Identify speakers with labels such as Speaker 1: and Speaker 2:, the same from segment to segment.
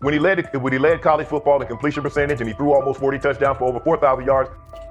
Speaker 1: when he led college football in completion percentage and he threw almost 40 touchdowns for over 4,000 yards.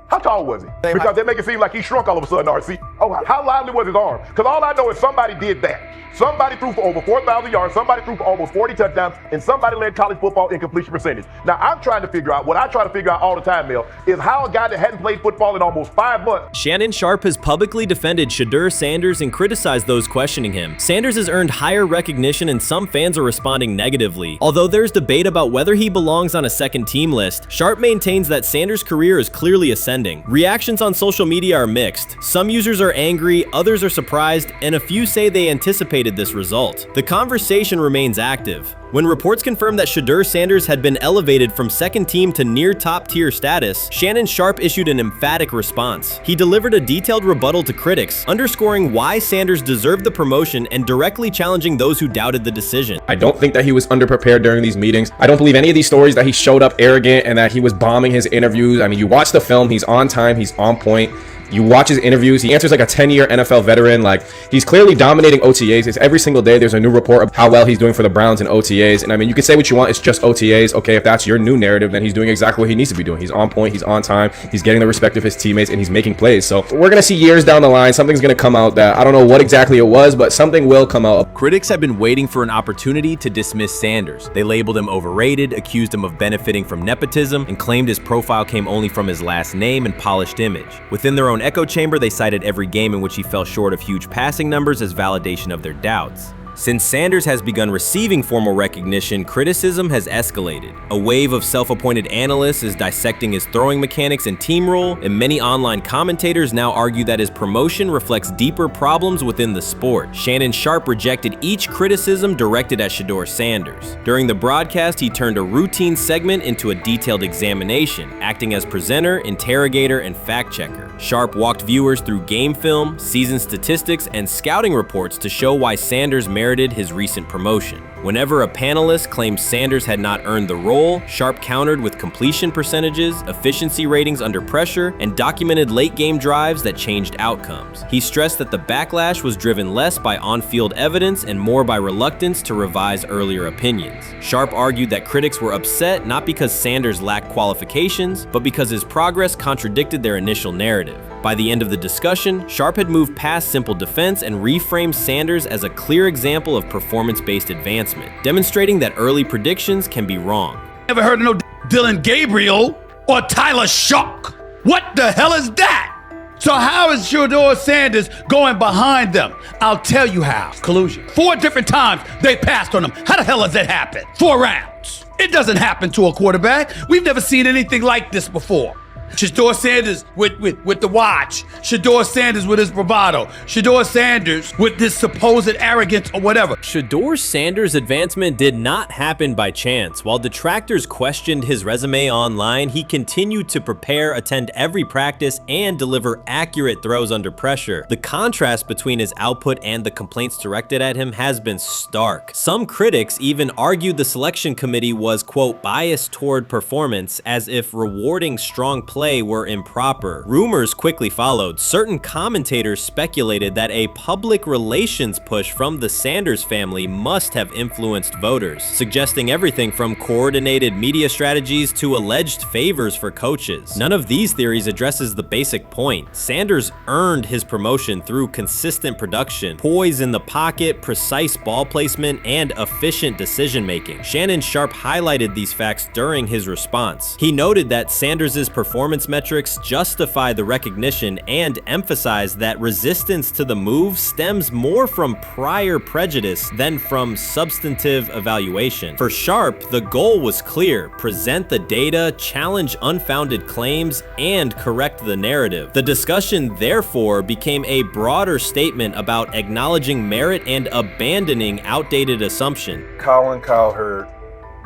Speaker 1: How tall was he? Because they make it seem like he shrunk all of a sudden, RC. Oh, how lively was his arm? Because all I know is somebody did that. Somebody threw for over 4,000 yards, somebody threw for almost 40 touchdowns, and somebody led college football in completion percentage. Now, I'm trying to figure out, what I try to figure out all the time, Mel, is how a guy that hadn't played football in almost 5 months.
Speaker 2: Shannon Sharpe has publicly defended Shedeur Sanders and criticized those questioning him. Sanders has earned higher recognition and some fans are responding negatively. Although there's debate about whether he belongs on a second team list, Sharpe maintains that Sanders' career is clearly ascending. Reactions on social media are mixed. Some users are angry, others are surprised, and a few say they anticipated this result. The conversation remains active. When reports confirmed that Shedeur Sanders had been elevated from second team to near top tier status, Shannon Sharpe issued an emphatic response. He delivered a detailed rebuttal to critics, underscoring why Sanders deserved the promotion and directly challenging those who doubted the decision.
Speaker 3: I don't think that he was underprepared during these meetings. I don't believe any of these stories that he showed up arrogant and that he was bombing his interviews. I mean, you watch the film, he's on time, he's on point. You watch his interviews, he answers like a 10-year NFL veteran. Like, he's clearly dominating OTAs. It's every single day there's a new report of how well he's doing for the Browns in OTAs. And I mean, you can say what you want, it's just OTAs. Okay, if that's your new narrative, then he's doing exactly what he needs to be doing. He's on point, he's on time, he's getting the respect of his teammates, and he's making plays. So we're gonna see years down the line, something's gonna come out that I don't know what exactly it was, but something will come out.
Speaker 4: Critics have been waiting for an opportunity to dismiss Sanders. They labeled him overrated, accused him of benefiting from nepotism, and claimed his profile came only from his last name and polished image. Within their own echo chamber, they cited every game in which he fell short of huge passing numbers as validation of their doubts. Since Sanders has begun receiving formal recognition, criticism has escalated. A wave of self-appointed analysts is dissecting his throwing mechanics and team role, and many online commentators now argue that his promotion reflects deeper problems within the sport. Shannon Sharpe rejected each criticism directed at Shedeur Sanders. During the broadcast, he turned a routine segment into a detailed examination, acting as presenter, interrogator, and fact-checker. Sharpe walked viewers through game film, season statistics, and scouting reports to show why Sanders merited his recent promotion. Whenever a panelist claimed Sanders had not earned the role, Sharpe countered with completion percentages, efficiency ratings under pressure, and documented late-game drives that changed outcomes. He stressed that the backlash was driven less by on-field evidence and more by reluctance to revise earlier opinions. Sharpe argued that critics were upset not because Sanders lacked qualifications, but because his progress contradicted their initial narrative. By the end of the discussion, Sharpe had moved past simple defense and reframed Sanders as a clear example of performance-based advancement, demonstrating that early predictions can be wrong.
Speaker 5: Never heard of no Dylan Gabriel or Tyler Shock. What the hell is that? So how is Shedeur Sanders going behind them? I'll tell you how. Collusion. 4 different times they passed on him. How the hell does that happen? 4 rounds. It doesn't happen to a quarterback. We've never seen anything like this before. Shedeur Sanders with the watch. Shedeur Sanders with his bravado. Shedeur Sanders with this supposed arrogance or whatever.
Speaker 2: Shedeur Sanders' advancement did not happen by chance. While detractors questioned his resume online, he continued to prepare, attend every practice, and deliver accurate throws under pressure. The contrast between his output and the complaints directed at him has been stark. Some critics even argued the selection committee was, quote, biased toward performance, as if rewarding strong play were improper. Rumors quickly followed. Certain commentators speculated that a public relations push from the Sanders family must have influenced voters, suggesting everything from coordinated media strategies to alleged favors for coaches. None of these theories addresses the basic point. Sanders earned his promotion through consistent production, poise in the pocket, precise ball placement, and efficient decision-making. Shannon Sharpe highlighted these facts during his response. He noted that Sanders' performance metrics justify the recognition and emphasize that resistance to the move stems more from prior prejudice than from substantive evaluation. For Sharpe, the goal was clear: present the data, challenge unfounded claims, and correct the narrative. The discussion, therefore, became a broader statement about acknowledging merit and abandoning outdated assumption.
Speaker 6: Colin Cowherd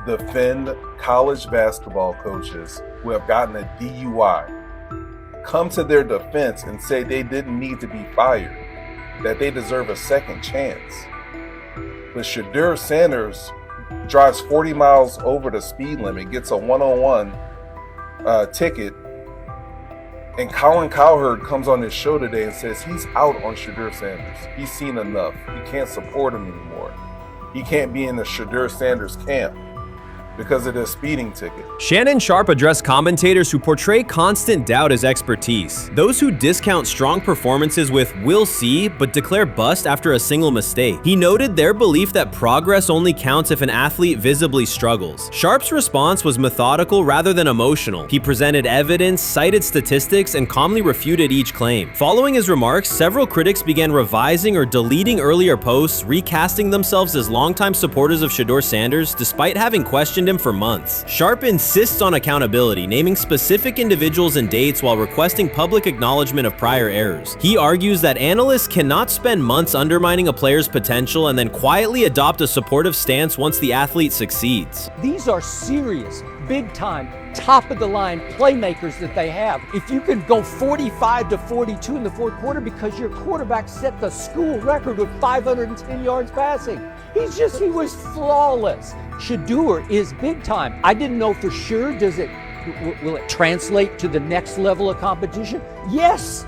Speaker 6: defend college basketball coaches who have gotten a DUI, come to their defense and say they didn't need to be fired, that they deserve a second chance. But Shedeur Sanders drives 40 miles over the speed limit, gets a one-on-one ticket, and Colin Cowherd comes on his show today and says he's out on Shedeur Sanders. He's seen enough. He can't support him anymore. He can't be in the Shedeur Sanders camp. because of the speeding ticket.
Speaker 2: Shannon Sharpe addressed commentators who portray constant doubt as expertise. Those who discount strong performances with "we'll see" but declare bust after a single mistake. He noted their belief that progress only counts if an athlete visibly struggles. Sharpe's response was methodical rather than emotional. He presented evidence, cited statistics, and calmly refuted each claim. Following his remarks, several critics began revising or deleting earlier posts, recasting themselves as longtime supporters of Shedeur Sanders despite having questioned him for months. Sharpe insists on accountability, naming specific individuals and dates while requesting public acknowledgement of prior errors. He argues that analysts cannot spend months undermining a player's potential and then quietly adopt a supportive stance once the athlete succeeds.
Speaker 7: These are serious, big-time, top-of-the-line playmakers that they have. If you can go 45-42 in the fourth quarter because your quarterback set the school record with 510 yards passing. He was flawless. Shedeur is big time. I didn't know for sure, will it translate to the next level of competition? Yes,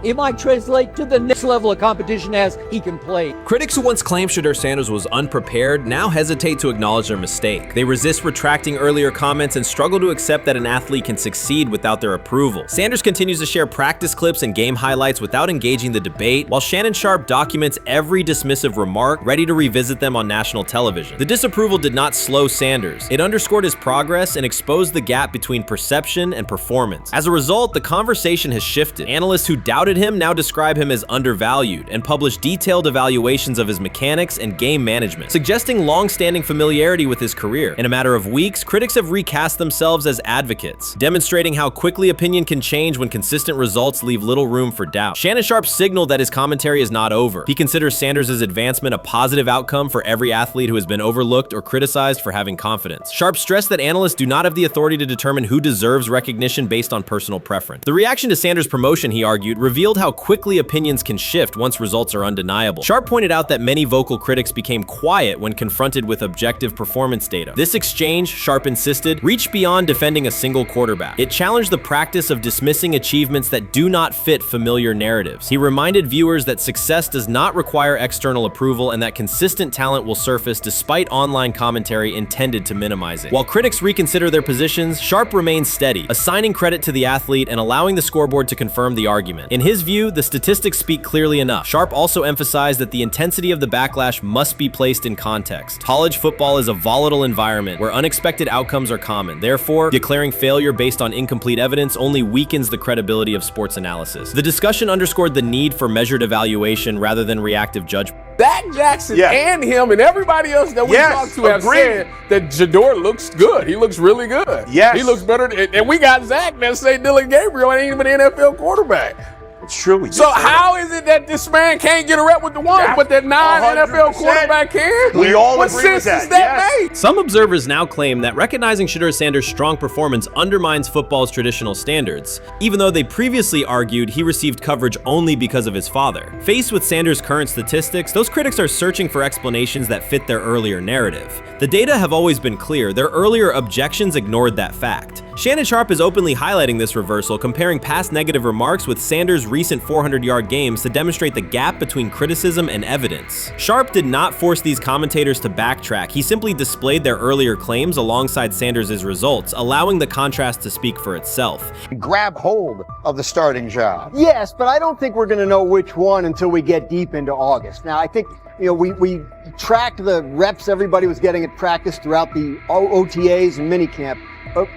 Speaker 7: it might translate to the next level of competition as he can play.
Speaker 2: Critics who once claimed Shedeur Sanders was unprepared now hesitate to acknowledge their mistake. They resist retracting earlier comments and struggle to accept that an athlete can succeed without their approval. Sanders continues to share practice clips and game highlights without engaging the debate, while Shannon Sharpe documents every dismissive remark, ready to revisit them on national television. The disapproval did not slow Sanders. It underscored his progress and exposed the gap between perception and performance. As a result, the conversation has shifted. Analysts who doubted him now describe him as undervalued and publish detailed evaluations of his mechanics and game management, suggesting long-standing familiarity with his career. In a matter of weeks, critics have recast themselves as advocates, demonstrating how quickly opinion can change when consistent results leave little room for doubt. Shannon Sharpe signaled that his commentary is not over. He considers Sanders' advancement a positive outcome for every athlete who has been overlooked or criticized for having confidence. Sharpe stressed that analysts do not have the authority to determine who deserves recognition based on personal preference. The reaction to Sanders' promotion, he argued, revealed how quickly opinions can shift once results are undeniable. Sharpe pointed out that many vocal critics became quiet when confronted with objective performance data. This exchange, Sharpe insisted, reached beyond defending a single quarterback. It challenged the practice of dismissing achievements that do not fit familiar narratives. He reminded viewers that success does not require external approval and that consistent talent will surface despite online commentary intended to minimize it. While critics reconsider their positions, Sharpe remains steady, assigning credit to the athlete and allowing the scoreboard to confirm the argument. In his view, the statistics speak clearly enough. Sharpe also emphasized that the intensity of the backlash must be placed in context. College football is a volatile environment where unexpected outcomes are common. Therefore, declaring failure based on incomplete evidence only weakens the credibility of sports analysis. The discussion underscored the need for measured evaluation rather than reactive judgment.
Speaker 8: Dak Jackson and him and everybody else that we talked to have said that Shedeur looks good. He looks really good.
Speaker 1: Yes.
Speaker 8: He looks better. And we got Zach that say Dylan Gabriel ain't even an NFL quarterback.
Speaker 1: It's true.
Speaker 8: So how is it that this man can't get a rep with the ones, but that non-NFL quarterback can?
Speaker 1: We all
Speaker 8: what
Speaker 1: agree with
Speaker 8: sense
Speaker 1: that.
Speaker 8: does that make?
Speaker 2: Some observers now claim that recognizing Shedeur Sanders' strong performance undermines football's traditional standards, even though they previously argued he received coverage only because of his father. Faced with Sanders' current statistics, those critics are searching for explanations that fit their earlier narrative. The data have always been clear. Their earlier objections ignored that fact. Shannon Sharpe is openly highlighting this reversal, comparing past negative remarks with Sanders' recent 400-yard games to demonstrate the gap between criticism and evidence. Sharpe did not force these commentators to backtrack. He simply displayed their earlier claims alongside Sanders' results, allowing the contrast to speak for itself.
Speaker 9: Grab hold of the starting job. Yes, but I don't think we're going to know which one until we get deep into August. Now, I think we tracked the reps everybody was getting at practice throughout the OTAs and minicamp. But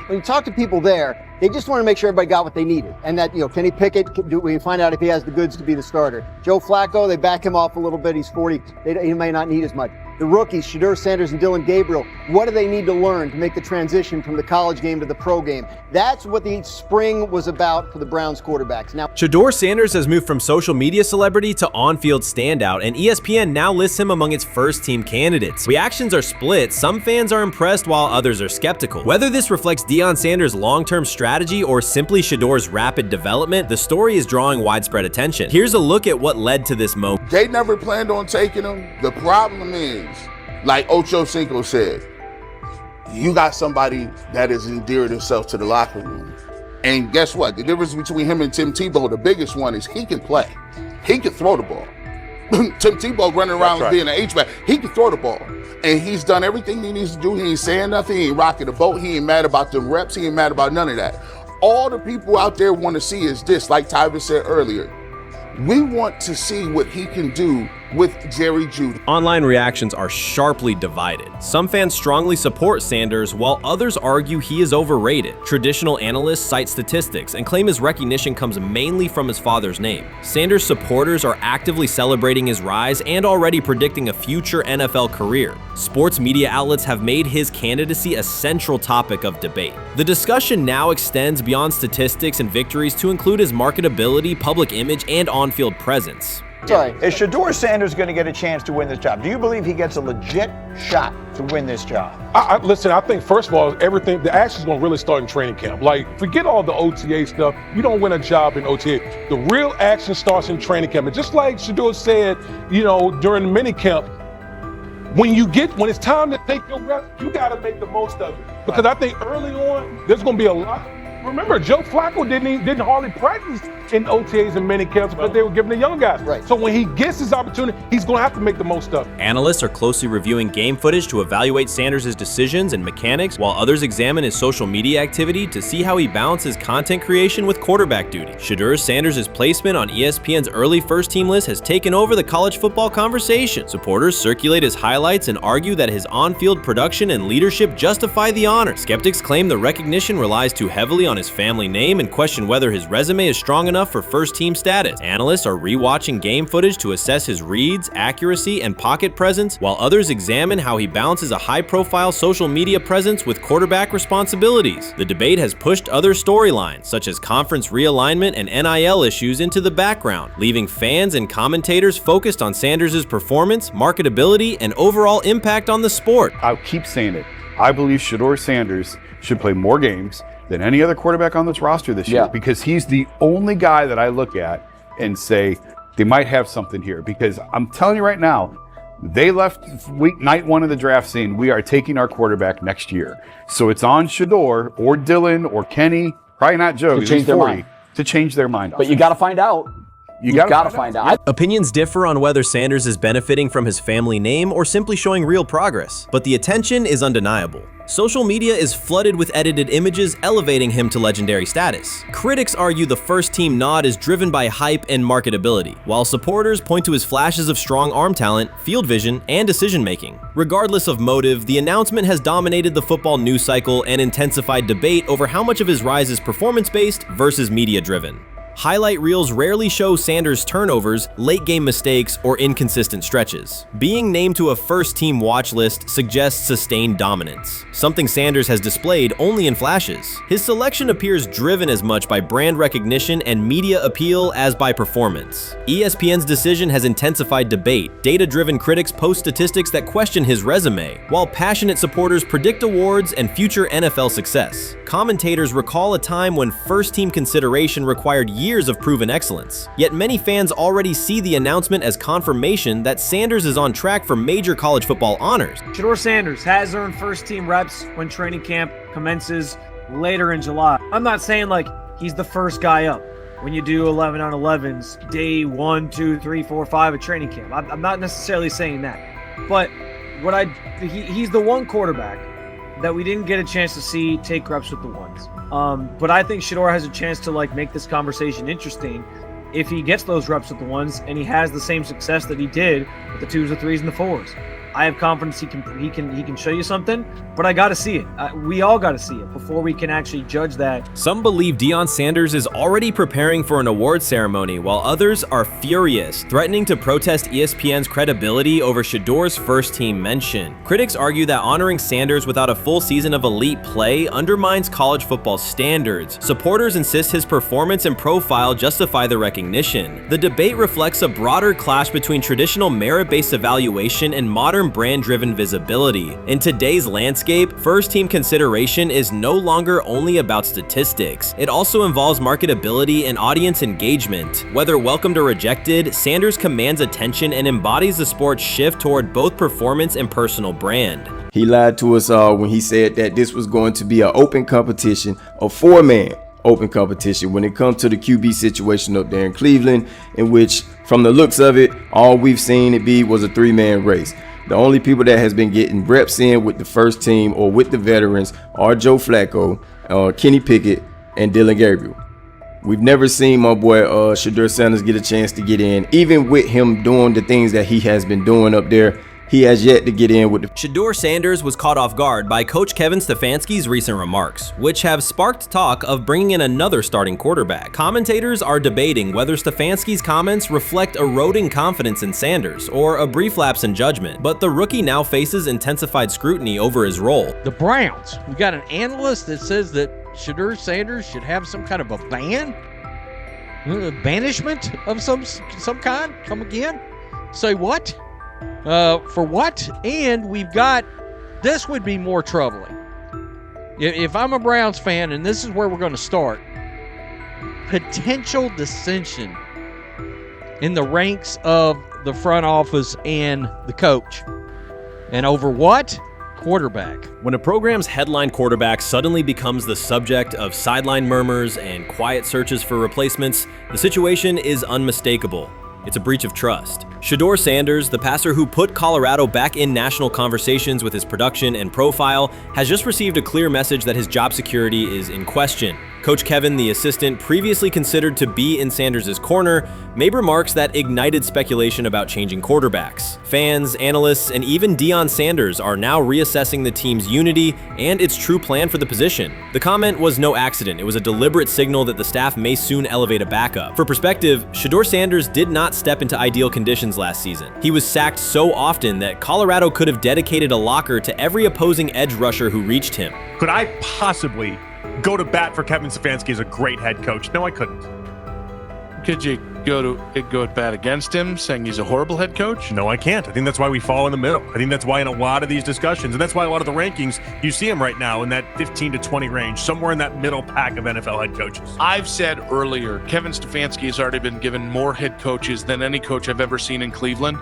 Speaker 9: when you talk to people there, they just want to make sure everybody got what they needed. And that, Kenny Pickett, we find out if he has the goods to be the starter. Joe Flacco, they back him off a little bit. He's 40. He may not need as much. The rookies, Shedeur Sanders and Dylan Gabriel, what do they need to learn to make the transition from the college game to the pro game? That's what the spring was about for the Browns quarterbacks. Now,
Speaker 2: Shedeur Sanders has moved from social media celebrity to on-field standout, and ESPN now lists him among its first-team candidates. Reactions are split. Some fans are impressed while others are skeptical. Whether this reflects Deion Sanders' long-term strategy or simply Shedeur's rapid development, the story is drawing widespread attention. Here's a look at what led to this moment.
Speaker 10: They never planned on taking him. The problem is, like Ocho Cinco said, you got somebody that has endeared himself to the locker room. And guess what? The difference between him and Tim Tebow, the biggest one, is he can play. He can throw the ball. Tim Tebow running around being an H-back. He can throw the ball. And he's done everything he needs to do. He ain't saying nothing. He ain't rocking the boat. He ain't mad about the reps. He ain't mad about none of that. All the people out there want to see is this, like Tyver said earlier. We want to see what he can do with Jerry Jeudy.
Speaker 2: Online reactions are sharply divided. Some fans strongly support Sanders, while others argue he is overrated. Traditional analysts cite statistics and claim his recognition comes mainly from his father's name. Sanders supporters are actively celebrating his rise and already predicting a future NFL career. Sports media outlets have made his candidacy a central topic of debate. The discussion now extends beyond statistics and victories to include his marketability, public image, and on-field presence.
Speaker 11: Sorry, is Shedeur Sanders going to get a chance to win this job? Do you believe he gets a legit shot to win this job?
Speaker 12: Listen, I think, first of all, the action's going to really start in training camp. Like, forget all the OTA stuff. You don't win a job in OTA. The real action starts in training camp. And just like Shedeur said, during the mini camp, when it's time to take your reps, you got to make the most of it. Because I think early on, there's going to be a lot. Remember, Joe Flacco didn't hardly practice in OTAs and mini camps because they were giving the young guys.
Speaker 11: Right.
Speaker 12: So when he gets his opportunity, he's going to have to make the most of it.
Speaker 2: Analysts are closely reviewing game footage to evaluate Sanders' decisions and mechanics, while others examine his social media activity to see how he balances content creation with quarterback duty. Shedeur Sanders' placement on ESPN's early first-team list has taken over the college football conversation. Supporters circulate his highlights and argue that his on-field production and leadership justify the honor. Skeptics claim the recognition relies too heavily on his family name and question whether his resume is strong enough for first-team status. Analysts are rewatching game footage to assess his reads, accuracy, and pocket presence, while others examine how he balances a high-profile social media presence with quarterback responsibilities. The debate has pushed other storylines, such as conference realignment and NIL issues, into the background, leaving fans and commentators focused on Sanders' performance, marketability, and overall impact on the sport.
Speaker 13: I'll keep saying it. I believe Shedeur Sanders should play more games than any other quarterback on this roster this year, because he's the only guy that I look at and say they might have something here. Because I'm telling you right now, they left night one of the draft saying we are taking our quarterback next year. So it's on Shedeur or Dylan or Kenny, probably not Joe,
Speaker 14: to change their mind.
Speaker 13: To change their mind.
Speaker 14: But you got to find out. You gotta find out.
Speaker 2: Opinions differ on whether Sanders is benefiting from his family name or simply showing real progress, but the attention is undeniable. Social media is flooded with edited images elevating him to legendary status. Critics argue the first-team nod is driven by hype and marketability, while supporters point to his flashes of strong arm talent, field vision, and decision-making. Regardless of motive, the announcement has dominated the football news cycle and intensified debate over how much of his rise is performance-based versus media-driven. Highlight reels rarely show Sanders' turnovers, late-game mistakes, or inconsistent stretches. Being named to a first-team watch list suggests sustained dominance, something Sanders has displayed only in flashes. His selection appears driven as much by brand recognition and media appeal as by performance. ESPN's decision has intensified debate. Data-driven critics post statistics that question his resume, while passionate supporters predict awards and future NFL success. Commentators recall a time when first-team consideration required years of proven excellence. Yet many fans already see the announcement as confirmation that Sanders is on track for major college football honors.
Speaker 15: Shedeur Sanders has earned first-team reps when training camp commences later in July. I'm not saying like he's the first guy up when you do 11 on 11s, day 1, 2, 3, 4, 5 at training camp. I'm not necessarily saying that. But he's the one quarterback that we didn't get a chance to see take reps with the ones. But I think Shedeur has a chance to make this conversation interesting if he gets those reps with the ones and he has the same success that he did with the 2s, the 3s, and the 4s. I have confidence he can show you something, but I got to see it. We all got to see it before we can actually judge that.
Speaker 2: Some believe Deion Sanders is already preparing for an award ceremony, while others are furious, threatening to protest ESPN's credibility over Shedeur's first-team mention. Critics argue that honoring Sanders without a full season of elite play undermines college football standards. Supporters insist his performance and profile justify the recognition. The debate reflects a broader clash between traditional merit-based evaluation and modern brand-driven visibility. In today's landscape, first-team consideration is no longer only about statistics. It also involves marketability and audience engagement. Whether welcomed or rejected, Sanders commands attention and embodies the sport's shift toward both performance and personal brand.
Speaker 16: He lied to us all when he said that this was going to be an open competition of 4-man. open competition when it comes to the QB situation up there in Cleveland, in which, from the looks of it, all we've seen it be was a 3-man race. The only people that has been getting reps in with the first team or with the veterans are Joe Flacco, Kenny Pickett, and Dylan Gabriel. We've never seen my boy Shedeur Sanders get a chance to get in. Even with him doing the things that he has been doing up there, he has yet to get in with the...
Speaker 2: Shedeur Sanders was caught off guard by Coach Kevin Stefanski's recent remarks, which have sparked talk of bringing in another starting quarterback. Commentators are debating whether Stefanski's comments reflect eroding confidence in Sanders or a brief lapse in judgment, but the rookie now faces intensified scrutiny over his role.
Speaker 17: The Browns, we got an analyst that says that Shedeur Sanders should have some kind of a ban? Banishment of some kind? Come again? Say what? For what? And we've got, this would be more troubling. If I'm a Browns fan, and this is where we're going to start, potential dissension in the ranks of the front office and the coach. And over what? Quarterback.
Speaker 2: When a program's headline quarterback suddenly becomes the subject of sideline murmurs and quiet searches for replacements, the situation is unmistakable. It's a breach of trust. Shedeur Sanders, the passer who put Colorado back in national conversations with his production and profile, has just received a clear message that his job security is in question. Coach Kevin, the assistant previously considered to be in Sanders' corner, made remarks that ignited speculation about changing quarterbacks. Fans, analysts, and even Deion Sanders are now reassessing the team's unity and its true plan for the position. The comment was no accident. It was a deliberate signal that the staff may soon elevate a backup. For perspective, Shedeur Sanders did not step into ideal conditions last season. He was sacked so often that Colorado could have dedicated a locker to every opposing edge rusher who reached him.
Speaker 18: Could I possibly go to bat for Kevin Stefanski as a great head coach? No, I couldn't.
Speaker 19: Could you go at bat against him, saying he's a horrible head coach?
Speaker 18: No, I can't. I think that's why we fall in the middle. I think that's why in a lot of these discussions, and that's why a lot of the rankings, you see him right now in that 15 to 20 range, somewhere in that middle pack of NFL head coaches.
Speaker 19: I've said earlier, Kevin Stefanski has already been given more head coaches than any coach I've ever seen in Cleveland.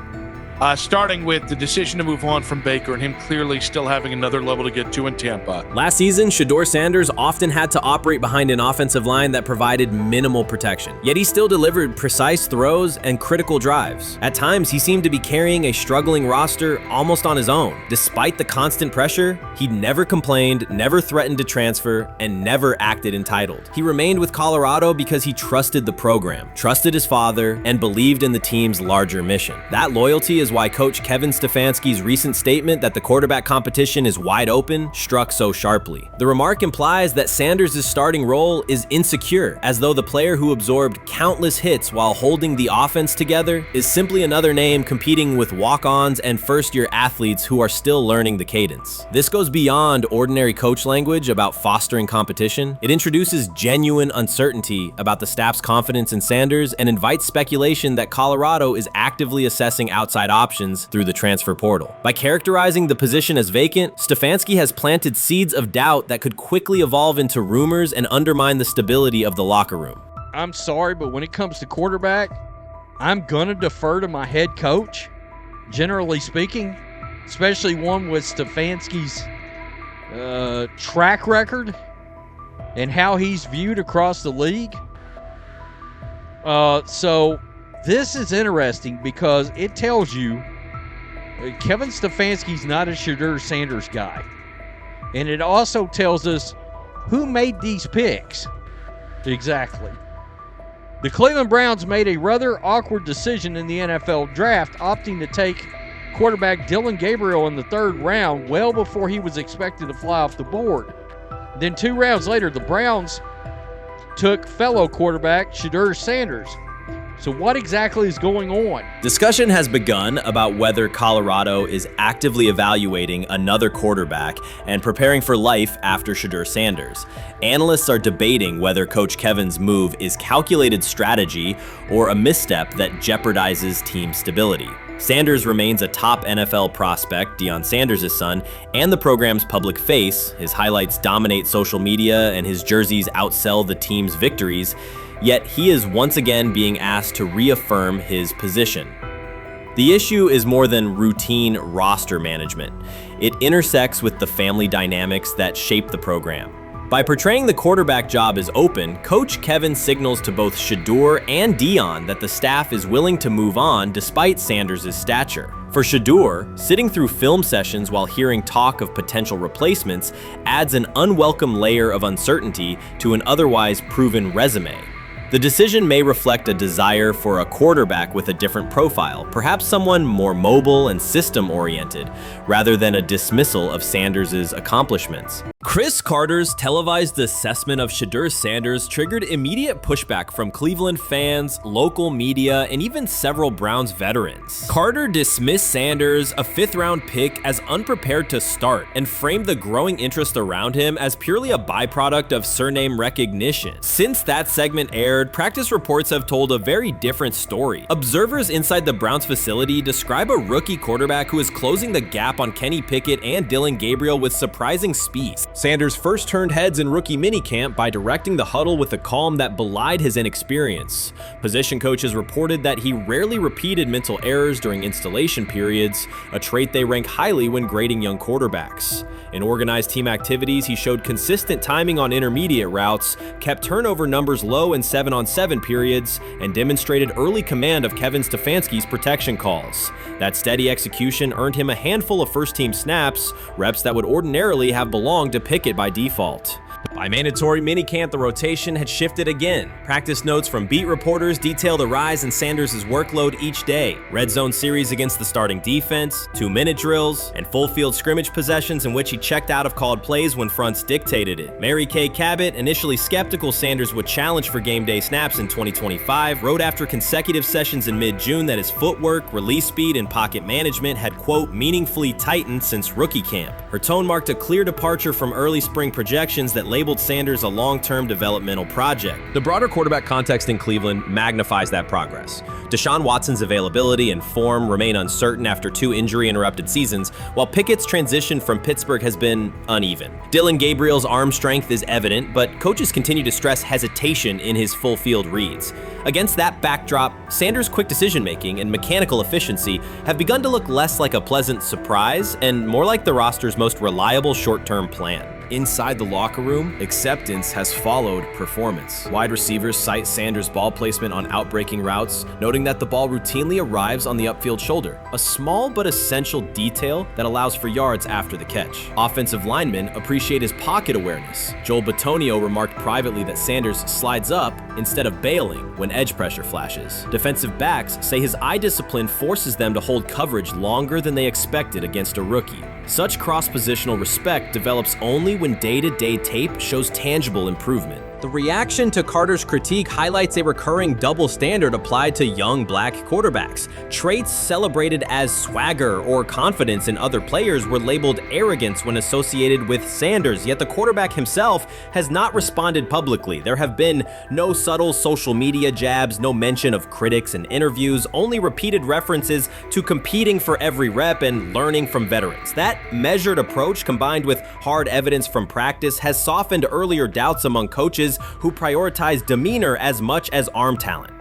Speaker 19: Starting with the decision to move on from Baker and him clearly still having another level to get to in Tampa.
Speaker 2: Last season, Shedeur Sanders often had to operate behind an offensive line that provided minimal protection, yet he still delivered precise throws and critical drives. At times, he seemed to be carrying a struggling roster almost on his own. Despite the constant pressure, he never complained, never threatened to transfer, and never acted entitled. He remained with Colorado because he trusted the program, trusted his father, and believed in the team's larger mission. That loyalty is why Coach Kevin Stefanski's recent statement that the quarterback competition is wide open struck so sharply. The remark implies that Sanders' starting role is insecure, as though the player who absorbed countless hits while holding the offense together is simply another name competing with walk-ons and first-year athletes who are still learning the cadence. This goes beyond ordinary coach language about fostering competition. It introduces genuine uncertainty about the staff's confidence in Sanders and invites speculation that Colorado is actively assessing outside options through the transfer portal. By characterizing the position as vacant, Stefanski has planted seeds of doubt that could quickly evolve into rumors and undermine the stability of the locker room.
Speaker 17: I'm sorry, but when it comes to quarterback, I'm gonna defer to my head coach, generally speaking, especially one with Stefanski's track record and how he's viewed across the league. So this is interesting because it tells you Kevin Stefanski's not a Shedeur Sanders guy. And it also tells us who made these picks. Exactly. The Cleveland Browns made a rather awkward decision in the NFL draft, opting to take quarterback Dylan Gabriel in the 3rd round well before he was expected to fly off the board. Then 2 rounds later, the Browns took fellow quarterback Shedeur Sanders. So what exactly is going on?
Speaker 2: Discussion has begun about whether Colorado is actively evaluating another quarterback and preparing for life after Shedeur Sanders. Analysts are debating whether Coach Kevin's move is calculated strategy or a misstep that jeopardizes team stability. Sanders remains a top NFL prospect, Deion Sanders' son, and the program's public face. His highlights dominate social media and his jerseys outsell the team's victories. Yet he is once again being asked to reaffirm his position. The issue is more than routine roster management. It intersects with the family dynamics that shape the program. By portraying the quarterback job as open, Coach Kevin signals to both Shedeur and Dion that the staff is willing to move on despite Sanders' stature. For Shedeur, sitting through film sessions while hearing talk of potential replacements adds an unwelcome layer of uncertainty to an otherwise proven resume. The decision may reflect a desire for a quarterback with a different profile, perhaps someone more mobile and system-oriented, rather than a dismissal of Sanders' accomplishments. Chris Carter's televised assessment of Shedeur Sanders triggered immediate pushback from Cleveland fans, local media, and even several Browns veterans. Carter dismissed Sanders, a fifth-round pick, as unprepared to start, and framed the growing interest around him as purely a byproduct of surname recognition. Since that segment aired, practice reports have told a very different story. Observers inside the Browns facility describe a rookie quarterback who is closing the gap on Kenny Pickett and Dillon Gabriel with surprising speed. Sanders first turned heads in rookie minicamp by directing the huddle with a calm that belied his inexperience. Position coaches reported that he rarely repeated mental errors during installation periods, a trait they rank highly when grading young quarterbacks. In organized team activities, he showed consistent timing on intermediate routes, kept turnover numbers low in 7-on-7 periods, and demonstrated early command of Kevin Stefanski's protection calls. That steady execution earned him a handful of first-team snaps, reps that would ordinarily have belonged to Pickett by default. By mandatory minicamp, the rotation had shifted again. Practice notes from beat reporters detail the rise in Sanders' workload each day. Red zone series against the starting defense, 2-minute drills, and full field scrimmage possessions in which he checked out of called plays when fronts dictated it. Mary Kay Cabot, initially skeptical Sanders would challenge for game day snaps in 2025, wrote after consecutive sessions in mid-June that his footwork, release speed, and pocket management had, quote, meaningfully tightened since rookie camp. Her tone marked a clear departure from early spring projections that labeled Sanders a long-term developmental project. The broader quarterback context in Cleveland magnifies that progress. Deshaun Watson's availability and form remain uncertain after 2 injury-interrupted seasons, while Pickett's transition from Pittsburgh has been uneven. Dillon Gabriel's arm strength is evident, but coaches continue to stress hesitation in his full-field reads. Against that backdrop, Sanders' quick decision-making and mechanical efficiency have begun to look less like a pleasant surprise and more like the roster's most reliable short-term plan. Inside the locker room, acceptance has followed performance. Wide receivers cite Sanders' ball placement on outbreaking routes, noting that the ball routinely arrives on the upfield shoulder, a small but essential detail that allows for yards after the catch. Offensive linemen appreciate his pocket awareness. Joel Bitonio remarked privately that Sanders slides up instead of bailing when edge pressure flashes. Defensive backs say his eye discipline forces them to hold coverage longer than they expected against a rookie. Such cross-positional respect develops only when day-to-day tape shows tangible improvement. The reaction to Carter's critique highlights a recurring double standard applied to young black quarterbacks. Traits celebrated as swagger or confidence in other players were labeled arrogance when associated with Sanders, yet the quarterback himself has not responded publicly. There have been no subtle social media jabs, no mention of critics and interviews, only repeated references to competing for every rep and learning from veterans. That measured approach, combined with hard evidence from practice, has softened earlier doubts among coaches who prioritize demeanor as much as arm talent.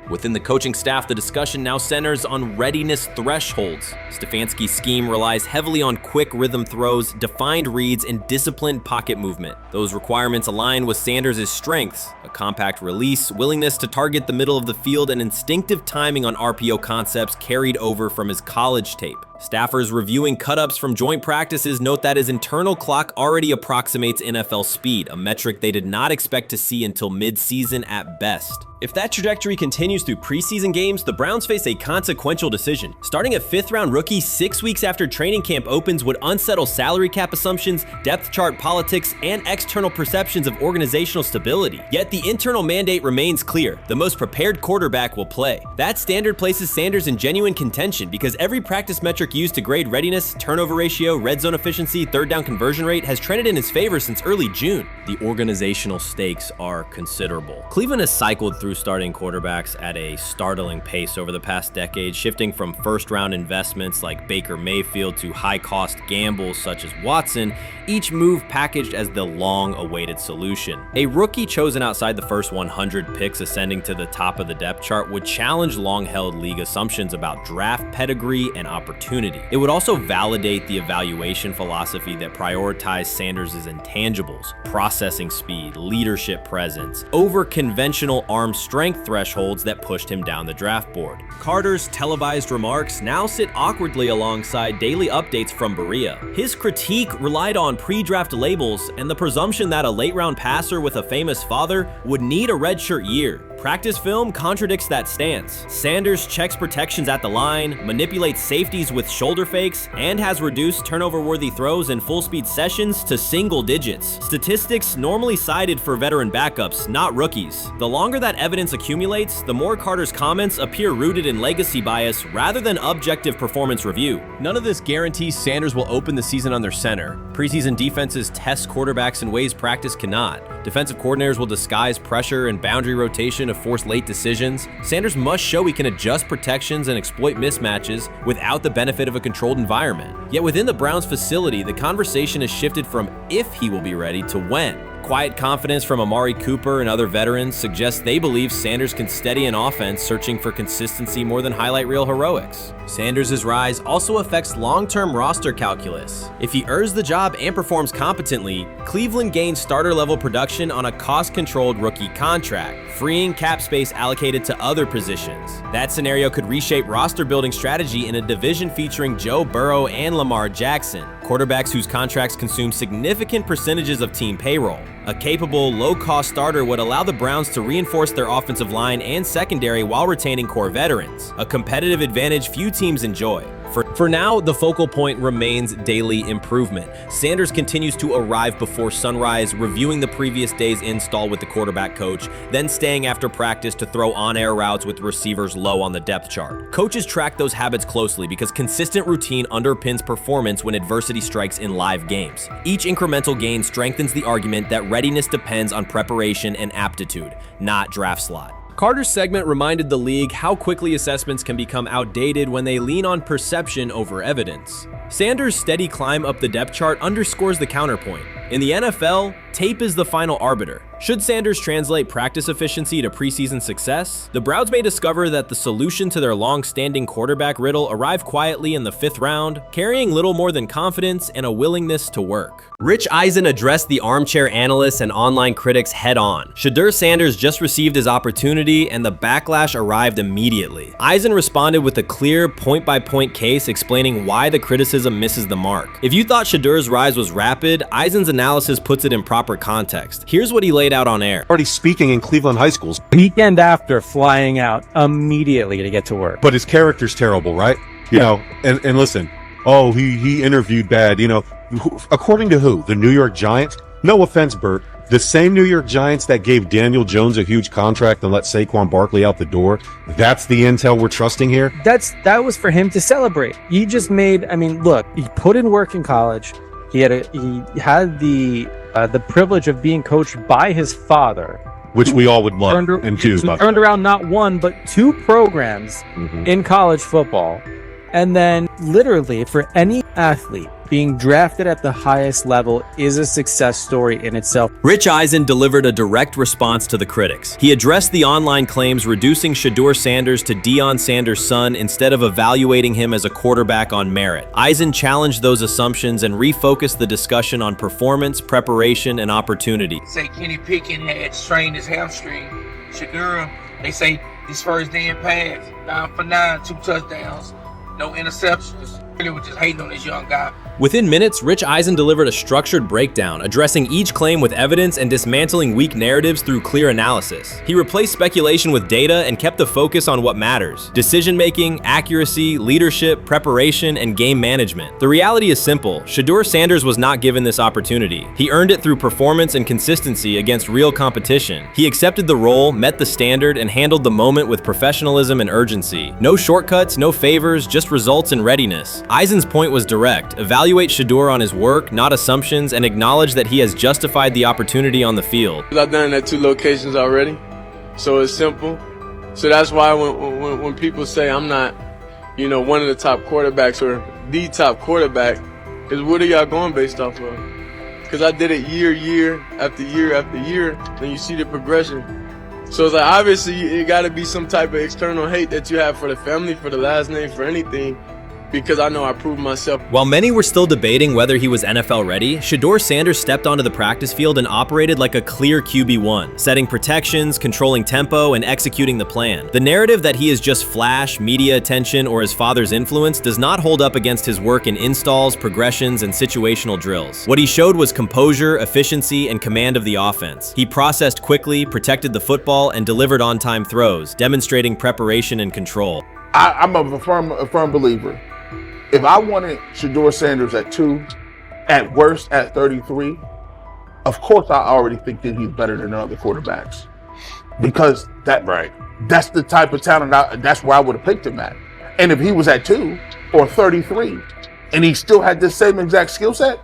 Speaker 2: Within the coaching staff, the discussion now centers on readiness thresholds. Stefanski's scheme relies heavily on quick rhythm throws, defined reads, and disciplined pocket movement. Those requirements align with Sanders' strengths: a compact release, willingness to target the middle of the field, and instinctive timing on RPO concepts carried over from his college tape. Staffers reviewing cut-ups from joint practices note that his internal clock already approximates NFL speed, a metric they did not expect to see until mid-season at best. If that trajectory continues through preseason games, the Browns face a consequential decision. Starting a 5th-round rookie 6 weeks after training camp opens would unsettle salary cap assumptions, depth chart politics, and external perceptions of organizational stability. Yet the internal mandate remains clear: the most prepared quarterback will play. That standard places Sanders in genuine contention because every practice metric used to grade readiness, turnover ratio, red zone efficiency, third down conversion rate has trended in his favor since early June. The organizational stakes are considerable. Cleveland has cycled through starting quarterbacks at a startling pace over the past decade, shifting from first-round investments like Baker Mayfield to high-cost gambles such as Watson, each move packaged as the long-awaited solution. A rookie chosen outside the first 100 picks ascending to the top of the depth chart would challenge long-held league assumptions about draft pedigree and opportunity. It would also validate the evaluation philosophy that prioritized Sanders' intangibles, processing speed, leadership presence, over conventional arm strength thresholds that pushed him down the draft board. Carter's televised remarks now sit awkwardly alongside daily updates from Berea. His critique relied on pre-draft labels and the presumption that a late-round passer with a famous father would need a redshirt year. Practice film contradicts that stance. Sanders checks protections at the line, manipulates safeties with shoulder fakes, and has reduced turnover-worthy throws and full-speed sessions to single digits. Statistics normally cited for veteran backups, not rookies. The longer that evidence accumulates, the more Carter's comments appear rooted in legacy bias rather than objective performance review. None of this guarantees Sanders will open the season under center. Preseason defenses test quarterbacks in ways practice cannot. Defensive coordinators will disguise pressure and boundary rotation to force late decisions. Sanders must show he can adjust protections and exploit mismatches without the benefit of a controlled environment. Yet within the Browns facility, the conversation has shifted from if he will be ready to when. Quiet confidence from Amari Cooper and other veterans suggests they believe Sanders can steady an offense searching for consistency more than highlight reel heroics. Sanders' rise also affects long-term roster calculus. If he earns the job and performs competently, Cleveland gains starter-level production on a cost-controlled rookie contract, freeing cap space allocated to other positions. That scenario could reshape roster-building strategy in a division featuring Joe Burrow and Lamar Jackson, quarterbacks whose contracts consume significant percentages of team payroll. A capable, low-cost starter would allow the Browns to reinforce their offensive line and secondary while retaining core veterans, a competitive advantage few teams enjoy. For now, the focal point remains daily improvement. Sanders continues to arrive before sunrise, reviewing the previous day's install with the quarterback coach, then staying after practice to throw on-air routes with receivers low on the depth chart. Coaches track those habits closely because consistent routine underpins performance when adversity strikes in live games. Each incremental gain strengthens the argument that readiness depends on preparation and aptitude, not draft slot. Carter's segment reminded the league how quickly assessments can become outdated when they lean on perception over evidence. Sanders' steady climb up the depth chart underscores the counterpoint. In the NFL, tape is the final arbiter. Should Sanders translate practice efficiency to preseason success, the Browns may discover that the solution to their long-standing quarterback riddle arrived quietly in the 5th round, carrying little more than confidence and a willingness to work. Rich Eisen addressed the armchair analysts and online critics head-on. Shedeur Sanders just received his opportunity, and the backlash arrived immediately. Eisen responded with a clear, point-by-point case explaining why the criticism misses the mark. If you thought Shedeur's rise was rapid, Eisen's analysis puts it in proper context. Here's what he laid out on air.
Speaker 20: Already speaking in Cleveland high schools.
Speaker 21: Weekend after, flying out immediately to get to work.
Speaker 20: But his character's terrible, right? You know, and listen, oh, he interviewed bad, you know. According to who? The New York Giants? No offense, Bert. The same New York Giants that gave Daniel Jones a huge contract and let Saquon Barkley out the door, that's the intel we're trusting here?
Speaker 21: That was for him to celebrate. He just made, I mean, look, he put in work in college. He had the privilege of being coached by his father,
Speaker 20: which we all would love and do.
Speaker 21: Turned around not one but 2 programs in college football, and then literally for any athlete, being drafted at the highest level is a success story in itself.
Speaker 2: Rich Eisen delivered a direct response to the critics. He addressed the online claims reducing Shedeur Sanders to Deion Sanders' son instead of evaluating him as a quarterback on merit. Eisen challenged those assumptions and refocused the discussion on performance, preparation, and opportunity.
Speaker 22: Say Kenny Pickett had strained his hamstring. Shedeur, they say his first day in pass, 9 for 9, 2 touchdowns, no interceptions. Really was just hating on this young guy.
Speaker 2: Within minutes, Rich Eisen delivered a structured breakdown, addressing each claim with evidence and dismantling weak narratives through clear analysis. He replaced speculation with data and kept the focus on what matters: decision-making, accuracy, leadership, preparation, and game management. The reality is simple. Shedeur Sanders was not given this opportunity. He earned it through performance and consistency against real competition. He accepted the role, met the standard, and handled the moment with professionalism and urgency. No shortcuts, no favors, just results and readiness. Eisen's point was direct. Evaluate Shedeur on his work, not assumptions, and acknowledge that he has justified the opportunity on the field.
Speaker 23: I've done it at 2 locations already, so it's simple.
Speaker 3: So that's why when people say I'm not, you know, one of the top quarterbacks or the top quarterback, is what are y'all going based off of? Because I did it year after year after year, and you see the progression. So it's like, obviously, it got to be some type of external hate that you have for the family, for the last name, for anything, because I know I proved myself.
Speaker 2: While many were still debating whether he was NFL ready, Shedeur Sanders stepped onto the practice field and operated like a clear QB1, setting protections, controlling tempo, and executing the plan. The narrative that he is just flash, media attention, or his father's influence does not hold up against his work in installs, progressions, and situational drills. What he showed was composure, efficiency, and command of the offense. He processed quickly, protected the football, and delivered on-time throws, demonstrating preparation and control.
Speaker 10: I'm a firm believer. If I wanted Shedeur Sanders at 2, at worst at 33, of course I already think that he's better than other quarterbacks. Because that's the type of talent, that's where I would have picked him at. And if he was at 2 or 33, and he still had this same exact skill set,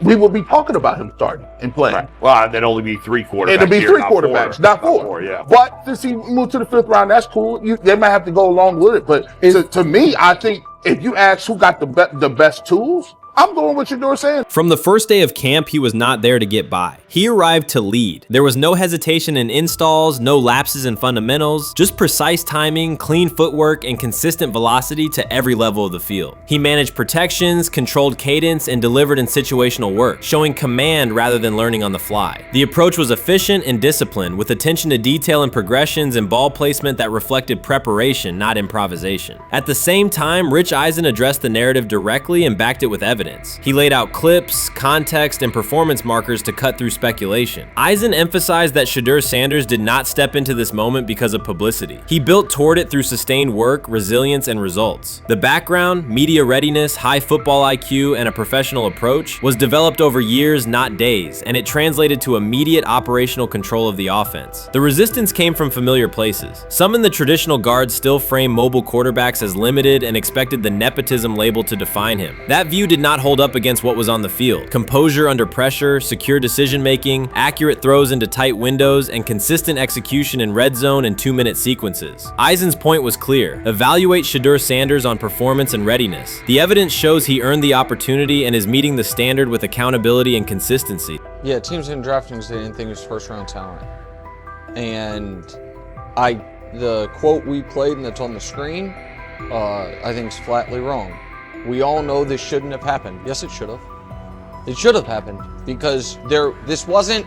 Speaker 10: we would be talking about him starting and playing.
Speaker 1: Right. Well, there'd only be 3 quarterbacks.
Speaker 10: It'd be 3 quarterbacks, not 4.
Speaker 1: 4, yeah.
Speaker 10: But since he moved to the 5th round, that's cool. They might have to go along with it. But to me, I think if you ask who got the best tools, I'm going with Shedeur Sanders.
Speaker 2: From the first day of camp, he was not there to get by. He arrived to lead. There was no hesitation in installs, no lapses in fundamentals, just precise timing, clean footwork, and consistent velocity to every level of the field. He managed protections, controlled cadence, and delivered in situational work, showing command rather than learning on the fly. The approach was efficient and disciplined, with attention to detail and progressions and ball placement that reflected preparation, not improvisation. At the same time, Rich Eisen addressed the narrative directly and backed it with evidence. He laid out clips, context, and performance markers to cut through speculation. Eisen emphasized that Shedeur Sanders did not step into this moment because of publicity. He built toward it through sustained work, resilience, and results. The background, media readiness, high football IQ, and a professional approach was developed over years, not days, and it translated to immediate operational control of the offense. The resistance came from familiar places. Some in the traditional guard still framed mobile quarterbacks as limited and expected the nepotism label to define him. That view did not hold up against what was on the field. Composure under pressure, secure decision-making, accurate throws into tight windows, and consistent execution in red zone and 2-minute sequences. Eisen's point was clear. Evaluate Shedeur Sanders on performance and readiness. The evidence shows he earned the opportunity and is meeting the standard with accountability and consistency.
Speaker 4: Yeah, teams didn't draft him because they didn't think he was first-round talent. And the quote we played and that's on the screen, I think is flatly wrong. We all know this shouldn't have happened. Yes, it should have. It should have happened because this wasn't.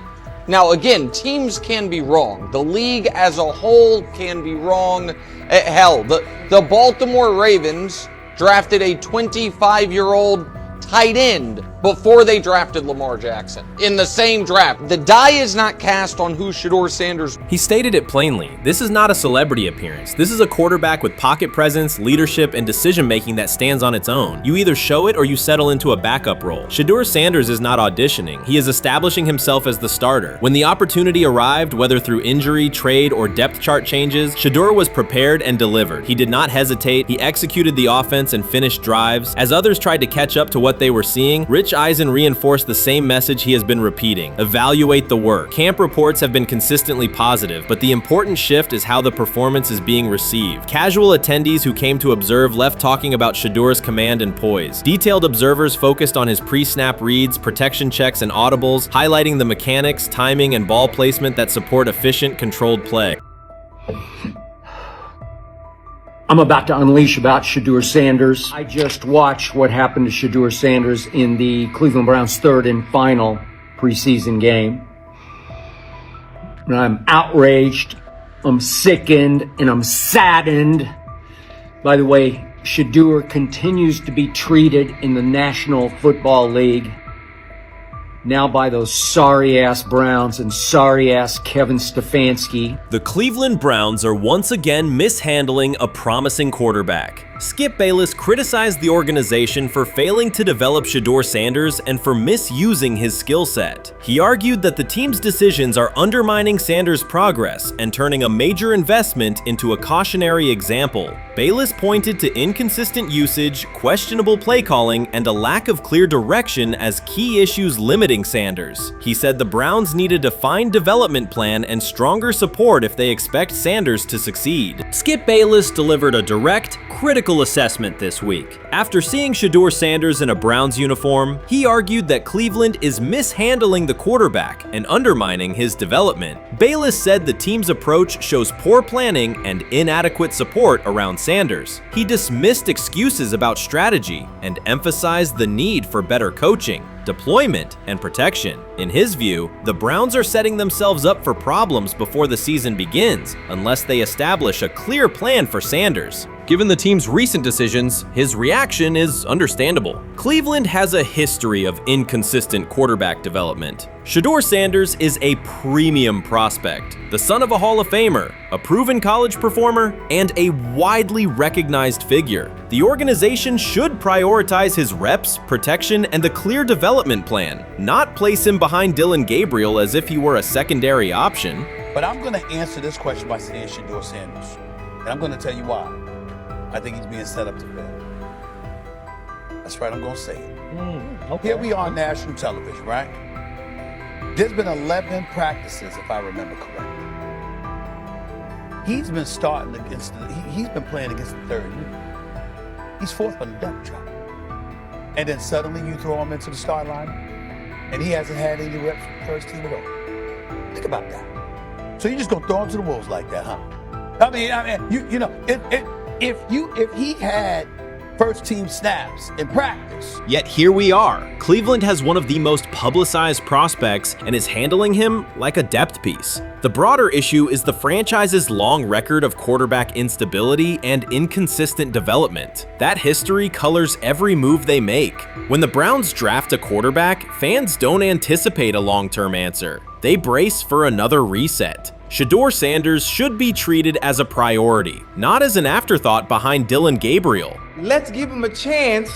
Speaker 4: Now, again, teams can be wrong. The league as a whole can be wrong. Hell, the Baltimore Ravens drafted a 25-year-old tight end before they drafted Lamar Jackson in the same draft. The die is not cast on who Shedeur Sanders.
Speaker 2: He stated it plainly. This is not a celebrity appearance. This is a quarterback with pocket presence, leadership, and decision-making that stands on its own. You either show it or you settle into a backup role. Shedeur Sanders is not auditioning. He is establishing himself as the starter. When the opportunity arrived, whether through injury, trade, or depth chart changes, Shedeur was prepared and delivered. He did not hesitate. He executed the offense and finished drives. As others tried to catch up to what they were seeing, Rich Eisen reinforced the same message he has been repeating: evaluate the work. Camp reports have been consistently positive, but the important shift is how the performance is being received. Casual attendees who came to observe left talking about Shedeur's command and poise. Detailed observers focused on his pre-snap reads, protection checks, and audibles, highlighting the mechanics, timing, and ball placement that support efficient, controlled play.
Speaker 7: I'm about to unleash about Shedeur Sanders. I just watched what happened to Shedeur Sanders in the Cleveland Browns' third and final preseason game. And I'm outraged, I'm sickened, and I'm saddened. By the way, Shedeur continues to be treated in the National Football League now by those sorry-ass Browns and sorry-ass Kevin Stefanski.
Speaker 2: The Cleveland Browns are once again mishandling a promising quarterback. Skip Bayless criticized the organization for failing to develop Shedeur Sanders and for misusing his skill set. He argued that the team's decisions are undermining Sanders' progress and turning a major investment into a cautionary example. Bayless pointed to inconsistent usage, questionable play calling, and a lack of clear direction as key issues limiting Sanders. He said the Browns need a defined development plan and stronger support if they expect Sanders to succeed. Skip Bayless delivered a direct, critical assessment this week. After seeing Shedeur Sanders in a Browns uniform, he argued that Cleveland is mishandling the quarterback and undermining his development. Bayless said the team's approach shows poor planning and inadequate support around Sanders. He dismissed excuses about strategy and emphasized the need for better coaching, deployment, and protection. In his view, the Browns are setting themselves up for problems before the season begins unless they establish a clear plan for Sanders. Given the team's recent decisions, his reaction is understandable. Cleveland has a history of inconsistent quarterback development. Shedeur Sanders is a premium prospect, the son of a Hall of Famer, a proven college performer, and a widely recognized figure. The organization should prioritize his reps, protection, and a clear development plan, not place him behind Dylan Gabriel as if he were a secondary option.
Speaker 5: But I'm going to answer this question by saying Shedeur Sanders, and I'm going to tell you why. I think he's being set up to fail. That's right, I'm going to say it.
Speaker 21: Okay.
Speaker 5: Here we are on national television, right? There's been 11 practices, if I remember correctly. He's been starting against, he's been playing against the third unit. He's fourth on the depth chart. And then suddenly you throw him into the start line, and he hasn't had any reps for the first team at all. Think about that. So you're just going to throw him to the wolves like that, huh? I mean, you know, if he had first team snaps in practice.
Speaker 2: Yet here we are. Cleveland has one of the most publicized prospects and is handling him like a depth piece. The broader issue is the franchise's long record of quarterback instability and inconsistent development. That history colors every move they make. When the Browns draft a quarterback, fans don't anticipate a long-term answer. They brace for another reset. Shedeur Sanders should be treated as a priority, not as an afterthought behind Dylan Gabriel.
Speaker 22: Let's give him a chance.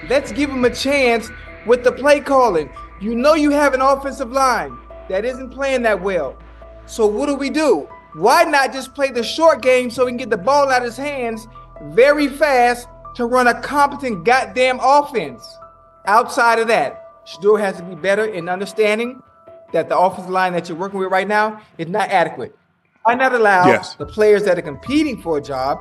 Speaker 22: Let's give him a chance with the play calling. You know you have an offensive line that isn't playing that well. So what do? Why not just play the short game so he can get the ball out of his hands very fast to run a competent goddamn offense? Outside of that, Shedeur has to be better in understanding that the offensive line that you're working with right now is not adequate. Why not allow the players that are competing for a job,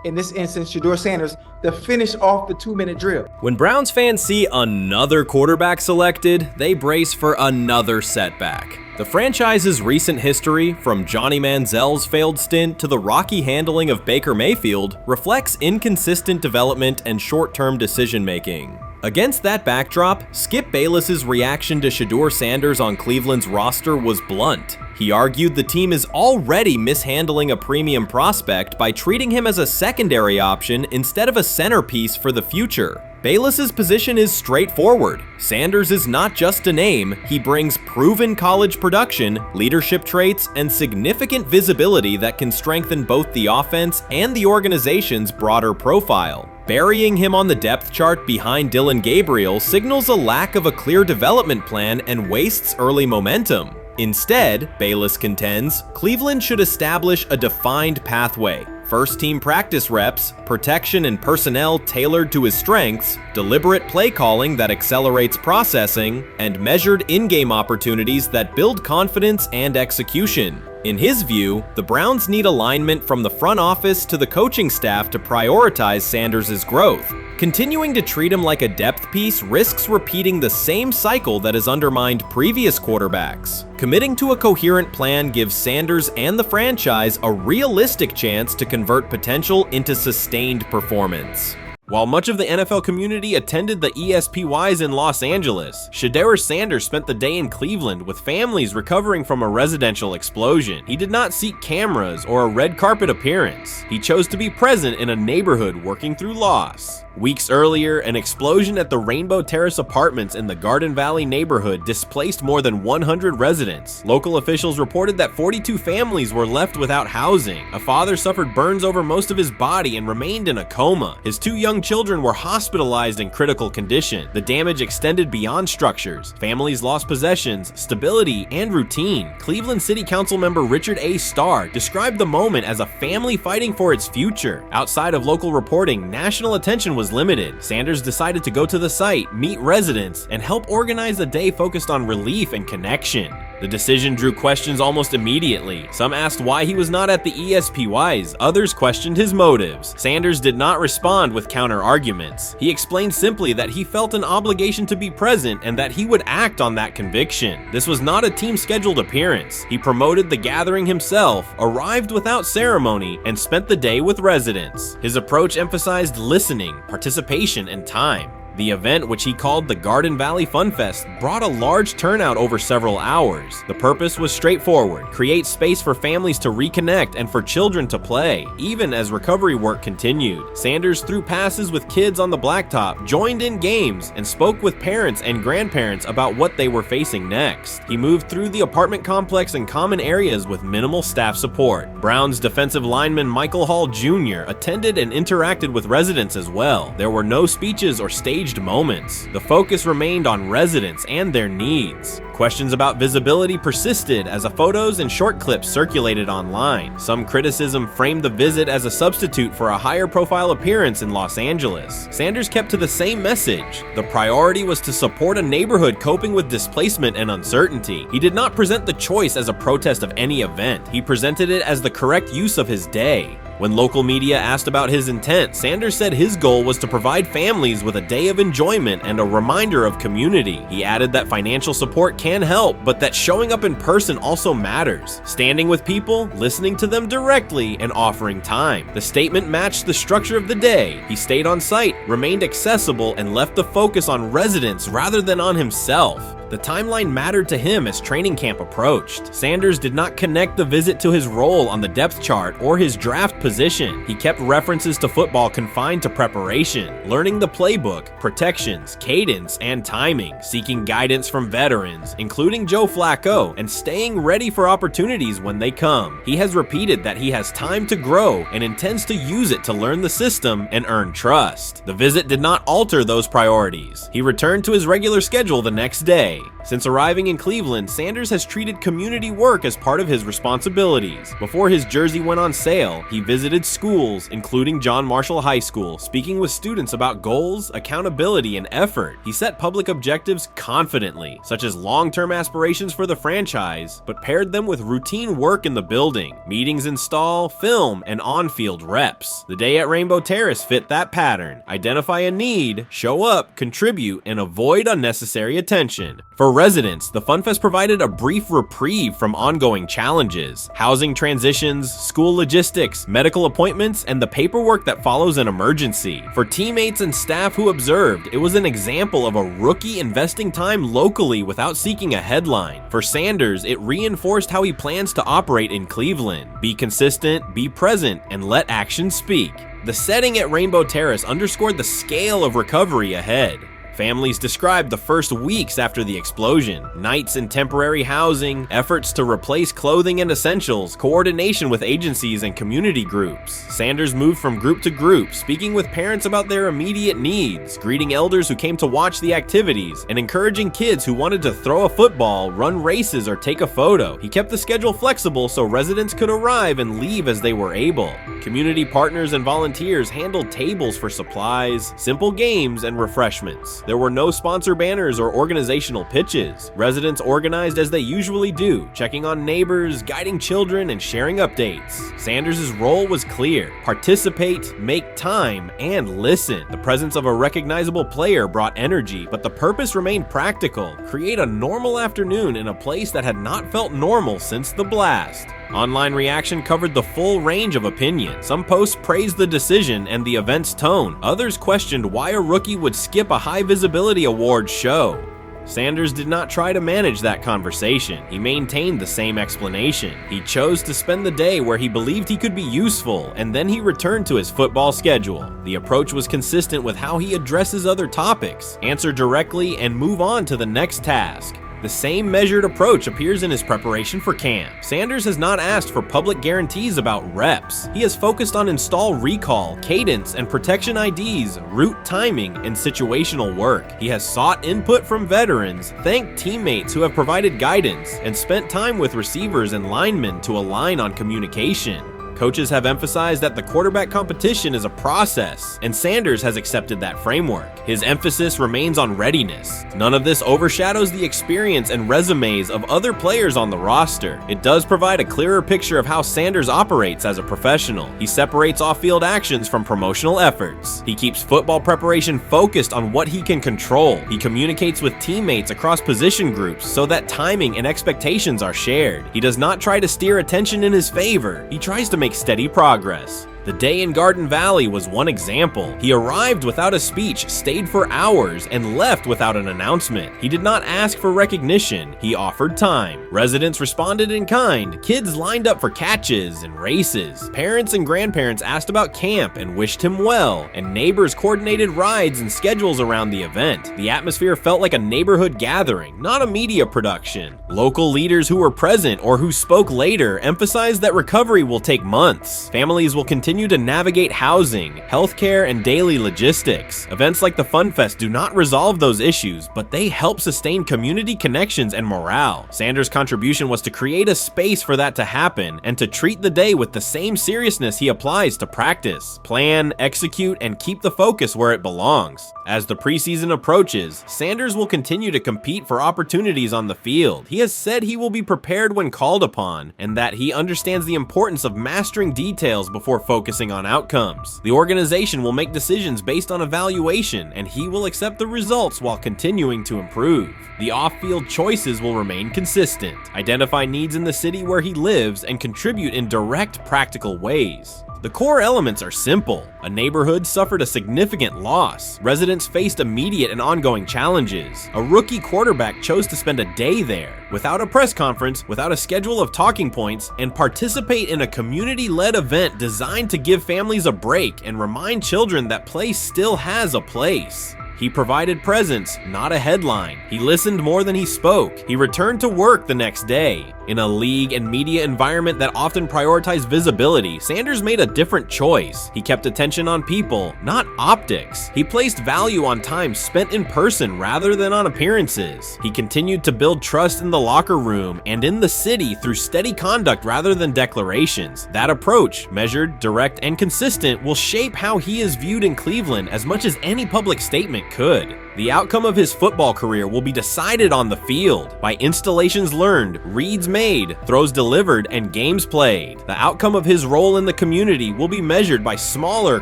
Speaker 22: in this instance, Shedeur Sanders, to finish off the 2-minute drill?
Speaker 2: When Browns fans see another quarterback selected, they brace for another setback. The franchise's recent history, from Johnny Manziel's failed stint to the rocky handling of Baker Mayfield, reflects inconsistent development and short-term decision-making. Against that backdrop, Skip Bayless's reaction to Shedeur Sanders on Cleveland's roster was blunt. He argued the team is already mishandling a premium prospect by treating him as a secondary option instead of a centerpiece for the future. Bayless's position is straightforward. Sanders is not just a name, he brings proven college production, leadership traits, and significant visibility that can strengthen both the offense and the organization's broader profile. Burying him on the depth chart behind Dylan Gabriel signals a lack of a clear development plan and wastes early momentum. Instead, Bayless contends, Cleveland should establish a defined pathway. First-team practice reps, protection and personnel tailored to his strengths, deliberate play calling that accelerates processing, and measured in-game opportunities that build confidence and execution. In his view, the Browns need alignment from the front office to the coaching staff to prioritize Sanders' growth. Continuing to treat him like a depth piece risks repeating the same cycle that has undermined previous quarterbacks. Committing to a coherent plan gives Sanders and the franchise a realistic chance to convert potential into sustained performance. While much of the NFL community attended the ESPYs in Los Angeles, Shedeur Sanders spent the day in Cleveland with families recovering from a residential explosion. He did not seek cameras or a red carpet appearance. He chose to be present in a neighborhood working through loss. Weeks earlier, an explosion at the Rainbow Terrace apartments in the Garden Valley neighborhood displaced more than 100 residents. Local officials reported that 42 families were left without housing. A father suffered burns over most of his body and remained in a coma. His 2 young children were hospitalized in critical condition. The damage extended beyond structures. Families lost possessions, stability, and routine. Cleveland City Council member Richard A. Starr described the moment as a family fighting for its future. Outside of local reporting, national attention was limited. Sanders decided to go to the site, meet residents, and help organize a day focused on relief and connection. The decision drew questions almost immediately. Some asked why he was not at the ESPYs, others questioned his motives. Sanders did not respond with counter-arguments. He explained simply that he felt an obligation to be present and that he would act on that conviction. This was not a team-scheduled appearance. He promoted the gathering himself, arrived without ceremony, and spent the day with residents. His approach emphasized listening, participation, and time. The event, which he called the Garden Valley Fun Fest, brought a large turnout over several hours. The purpose was straightforward: create space for families to reconnect and for children to play, even as recovery work continued. Sanders threw passes with kids on the blacktop, joined in games, and spoke with parents and grandparents about what they were facing next. He moved through the apartment complex and common areas with minimal staff support. Browns defensive lineman Michael Hall Jr. attended and interacted with residents as well. There were no speeches or staged moments. The focus remained on residents and their needs. Questions about visibility persisted as photos and short clips circulated online. Some criticism framed the visit as a substitute for a higher profile appearance in Los Angeles. Sanders kept to the same message. The priority was to support a neighborhood coping with displacement and uncertainty. He did not present the choice as a protest of any event. He presented it as the correct use of his day. When local media asked about his intent, Sanders said his goal was to provide families with a day of enjoyment and a reminder of community. He added that financial support can help, but that showing up in person also matters. Standing with people, listening to them directly, and offering time. The statement matched the structure of the day. He stayed on site, remained accessible, and left the focus on residents rather than on himself. The timeline mattered to him as training camp approached. Sanders did not connect the visit to his role on the depth chart or his draft position. He kept references to football confined to preparation, learning the playbook, protections, cadence, and timing, seeking guidance from veterans, including Joe Flacco, and staying ready for opportunities when they come. He has repeated that he has time to grow and intends to use it to learn the system and earn trust. The visit did not alter those priorities. He returned to his regular schedule the next day. Since arriving in Cleveland, Sanders has treated community work as part of his responsibilities. Before his jersey went on sale, he visited schools, including John Marshall High School, speaking with students about goals, accountability, and effort. He set public objectives confidently, such as long-term aspirations for the franchise, but paired them with routine work in the building, meetings in stall, film, and on-field reps. The day at Rainbow Terrace fit that pattern. Identify a need, show up, contribute, and avoid unnecessary attention. For residents, the Fun Fest provided a brief reprieve from ongoing challenges: housing transitions, school logistics, medical appointments, and the paperwork that follows an emergency. For teammates and staff who observed, it was an example of a rookie investing time locally without seeking a headline. For Sanders, it reinforced how he plans to operate in Cleveland: be consistent, be present, and let action speak. The setting at Rainbow Terrace underscored the scale of recovery ahead. Families described the first weeks after the explosion: nights in temporary housing, efforts to replace clothing and essentials, coordination with agencies and community groups. Sanders moved from group to group, speaking with parents about their immediate needs, greeting elders who came to watch the activities, and encouraging kids who wanted to throw a football, run races, or take a photo. He kept the schedule flexible so residents could arrive and leave as they were able. Community partners and volunteers handled tables for supplies, simple games, and refreshments. There were no sponsor banners or organizational pitches. Residents organized as they usually do, checking on neighbors, guiding children, and sharing updates. Sanders' role was clear: participate, make time, and listen. The presence of a recognizable player brought energy, but the purpose remained practical: create a normal afternoon in a place that had not felt normal since the blast. Online reaction covered the full range of opinion. Some posts praised the decision and the event's tone. Others questioned why a rookie would skip a high-visibility awards show. Sanders did not try to manage that conversation. He maintained the same explanation. He chose to spend the day where he believed he could be useful, and then he returned to his football schedule. The approach was consistent with how he addresses other topics, answer directly, and move on to the next task. The same measured approach appears in his preparation for camp. Sanders has not asked for public guarantees about reps. He has focused on install recall, cadence, and protection IDs, route timing, and situational work. He has sought input from veterans, thanked teammates who have provided guidance, and spent time with receivers and linemen to align on communication. Coaches have emphasized that the quarterback competition is a process, and Sanders has accepted that framework. His emphasis remains on readiness. None of this overshadows the experience and resumes of other players on the roster. It does provide a clearer picture of how Sanders operates as a professional. He separates off-field actions from promotional efforts. He keeps football preparation focused on what he can control. He communicates with teammates across position groups so that timing and expectations are shared. He does not try to steer attention in his favor. He tries to make steady progress. The day in Garden Valley was one example. He arrived without a speech, stayed for hours, and left without an announcement. He did not ask for recognition. He offered time. Residents responded in kind. Kids lined up for catches and races. Parents and grandparents asked about camp and wished him well, and neighbors coordinated rides and schedules around the event. The atmosphere felt like a neighborhood gathering, not a media production. Local leaders who were present or who spoke later emphasized that recovery will take months. Families will continue to navigate housing, healthcare, and daily logistics. Events like the Fun Fest do not resolve those issues, but they help sustain community connections and morale. Sanders' contribution was to create a space for that to happen and to treat the day with the same seriousness he applies to practice, plan, execute, and keep the focus where it belongs. As the preseason approaches, Sanders will continue to compete for opportunities on the field. He has said he will be prepared when called upon, and that he understands the importance of mastering details before focusing on outcomes. The organization will make decisions based on evaluation, and he will accept the results while continuing to improve. The off-field choices will remain consistent, identify needs in the city where he lives, and contribute in direct, practical ways. The core elements are simple. A neighborhood suffered a significant loss. Residents faced immediate and ongoing challenges. A rookie quarterback chose to spend a day there, without a press conference, without a schedule of talking points, and participate in a community-led event designed to give families a break and remind children that play still has a place. He provided presence, not a headline. He listened more than he spoke. He returned to work the next day. In a league and media environment that often prioritize visibility, Sanders made a different choice. He kept attention on people, not optics. He placed value on time spent in person rather than on appearances. He continued to build trust in the locker room and in the city through steady conduct rather than declarations. That approach, measured, direct, and consistent, will shape how he is viewed in Cleveland as much as any public statement could. The outcome of his football career will be decided on the field by installations learned, reads made, throws delivered, and games played. The outcome of his role in the community will be measured by smaller,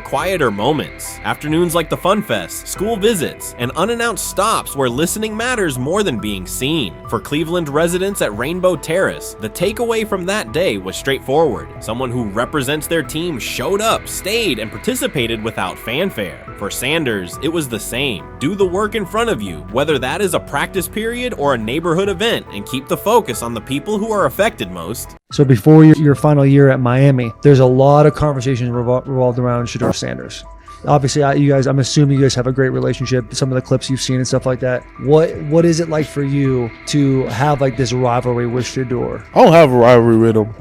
Speaker 2: quieter moments. Afternoons like the Fun Fest, school visits, and unannounced stops where listening matters more than being seen. For Cleveland residents at Rainbow Terrace, the takeaway from that day was straightforward. Someone who represents their team showed up, stayed, and participated without fanfare. For Sanders, it was the same. Do the work in front of you, whether that is a practice period or a neighborhood event, and keep the focus on the people who are affected most.
Speaker 6: So before your final year at Miami, there's a lot of conversations revolved around Shedeur Sanders. Obviously, I'm assuming you guys have a great relationship. Some of the clips you've seen and stuff like that. What is it like for you to have like this rivalry with Shedeur?
Speaker 8: I don't have a rivalry with him.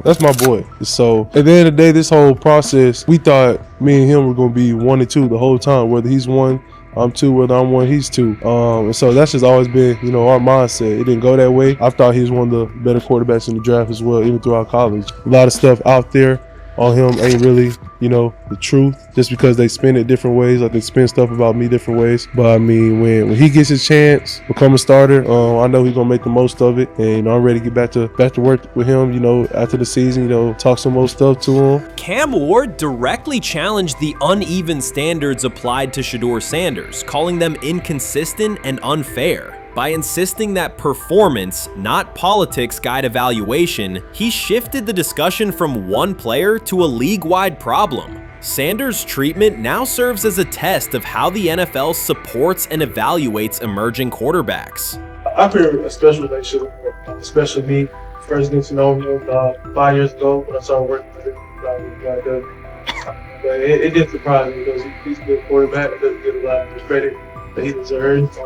Speaker 8: That's my boy. So at the end of the day, this whole process, we thought me and him were going to be 1 and 2 the whole time. Whether he's 1, I'm 2, whether I'm 1, he's 2. And so that's just always been, our mindset. It didn't go that way. I thought he was one of the better quarterbacks in the draft as well, even throughout college. A lot of stuff out there on him ain't really, the truth, just because they spin it different ways. Like they spin stuff about me different ways. But I mean, when he gets his chance, become a starter, I know he's gonna make the most of it. And I'm ready to get back to work with him, after the season, talk some more stuff to him.
Speaker 2: Cam Ward directly challenged the uneven standards applied to Shedeur Sanders, calling them inconsistent and unfair. By insisting that performance, not politics, guide evaluation, he shifted the discussion from one player to a league-wide problem. Sanders' treatment now serves as a test of how the NFL supports and evaluates emerging quarterbacks.
Speaker 8: I feel a special relationship with him, especially me. First getting to know him 5 years ago when I started working with him. But it did surprise me because he's a good quarterback. It doesn't get a lot of the credit that he deserves,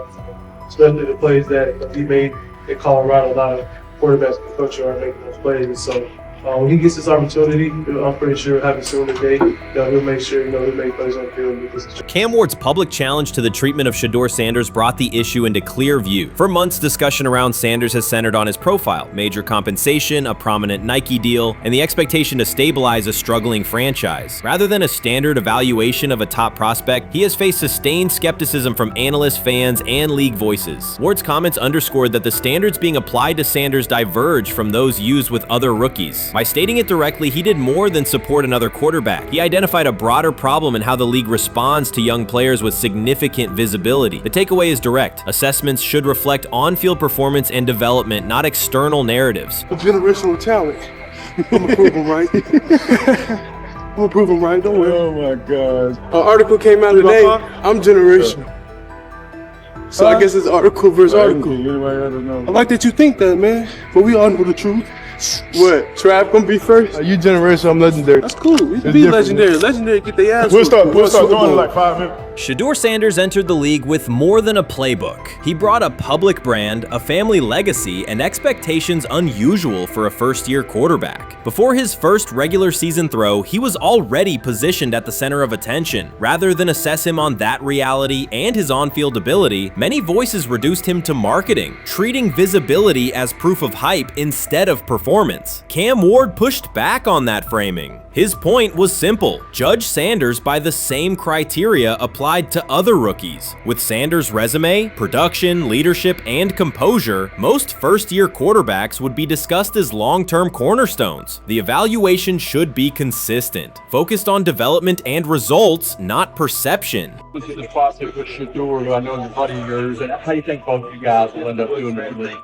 Speaker 8: especially the plays that he made in Colorado. A lot of quarterbacks and coaches are making those plays. So when he gets this opportunity, I'm pretty sure he'll have it soon today. He'll make sure he'll make plays on the field.
Speaker 2: Cam Ward's public challenge to the treatment of Shedeur Sanders brought the issue into clear view. For months, discussion around Sanders has centered on his profile, major compensation, a prominent Nike deal, and the expectation to stabilize a struggling franchise. Rather than a standard evaluation of a top prospect, he has faced sustained skepticism from analysts, fans, and league voices. Ward's comments underscored that the standards being applied to Sanders diverge from those used with other rookies. By stating it directly, he did more than support another quarterback. He identified a broader problem in how the league responds to young players with significant visibility. The takeaway is direct. Assessments should reflect on-field performance and development, not external narratives.
Speaker 8: A generational talent. I'm gonna prove him right. I'm gonna prove him right, don't worry.
Speaker 3: Oh my God.
Speaker 8: An article came out today. I'm generational. So I guess it's article versus article. I like that you think that, man. But we all know the truth. What? Trav gonna be first?
Speaker 1: You generational, I'm legendary.
Speaker 8: That's cool. We can be legendary. Legendary, get their ass.
Speaker 1: We'll start going in like 5 minutes.
Speaker 2: Shedeur Sanders entered the league with more than a playbook. He brought a public brand, a family legacy, and expectations unusual for a first-year quarterback. Before his first regular season throw, he was already positioned at the center of attention. Rather than assess him on that reality and his on-field ability, many voices reduced him to marketing, treating visibility as proof of hype instead of performance. Cam Ward pushed back on that framing. His point was simple: judge Sanders by the same criteria applied to other rookies. With Sanders' resume, production, leadership, and composure, most first-year quarterbacks would be discussed as long-term cornerstones. The evaluation should be consistent, focused on development and results, not perception.
Speaker 9: This is the process with Shedeur, who I know is a buddy of yours, and how do you think both of you guys will end up doing in the league?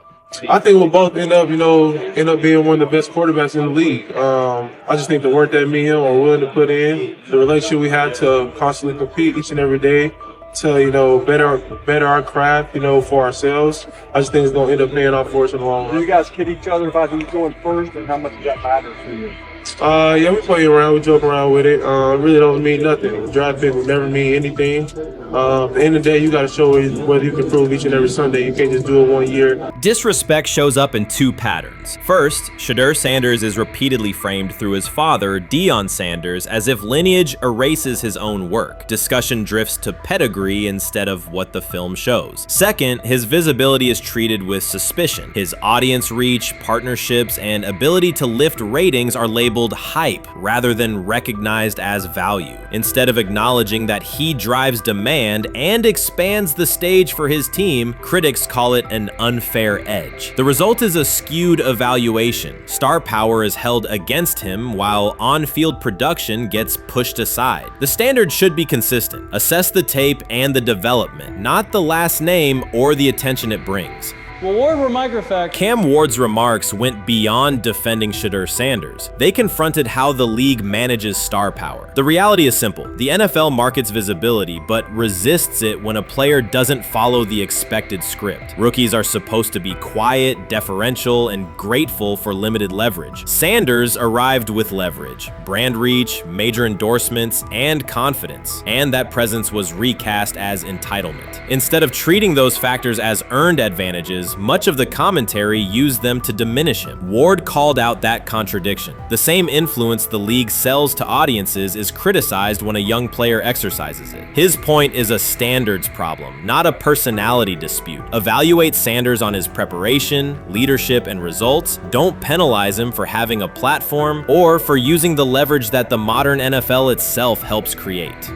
Speaker 8: I think we'll both end up being one of the best quarterbacks in the league. I just think the work that me and him are willing to put in, the relationship we have to constantly compete each and every day, to better our craft, for ourselves. I just think it's gonna end up paying off for us in the long run.
Speaker 9: Do you guys kid each other about who's going first, and how much does that matter to you?
Speaker 8: Yeah, we play around, we joke around with it. Really don't mean nothing. The draft pick will never mean anything. At the end of the day, you got to show whether you can prove each and every Sunday. You can't just do it 1 year.
Speaker 2: Disrespect shows up in two patterns. First, Shedeur Sanders is repeatedly framed through his father, Deion Sanders, as if lineage erases his own work. Discussion drifts to pedigree instead of what the film shows. Second, his visibility is treated with suspicion. His audience reach, partnerships, and ability to lift ratings are labeled hype rather than recognized as value. Instead of acknowledging that he drives demand and expands the stage for his team, critics call it an unfair edge. The result is a skewed evaluation. Star power is held against him while on-field production gets pushed aside. The standard should be consistent. Assess the tape and the development, not the last name or the attention it brings.
Speaker 21: Well, Ward, we're microfact.
Speaker 2: Cam Ward's remarks went beyond defending Shedeur Sanders. They confronted how the league manages star power. The reality is simple. The NFL markets visibility, but resists it when a player doesn't follow the expected script. Rookies are supposed to be quiet, deferential, and grateful for limited leverage. Sanders arrived with leverage, brand reach, major endorsements, and confidence. And that presence was recast as entitlement. Instead of treating those factors as earned advantages, much of the commentary used them to diminish him. Ward called out that contradiction. The same influence the league sells to audiences is criticized when a young player exercises it. His point is a standards problem, not a personality dispute. Evaluate Sanders on his preparation, leadership, and results. Don't penalize him for having a platform or for using the leverage that the modern NFL itself helps create.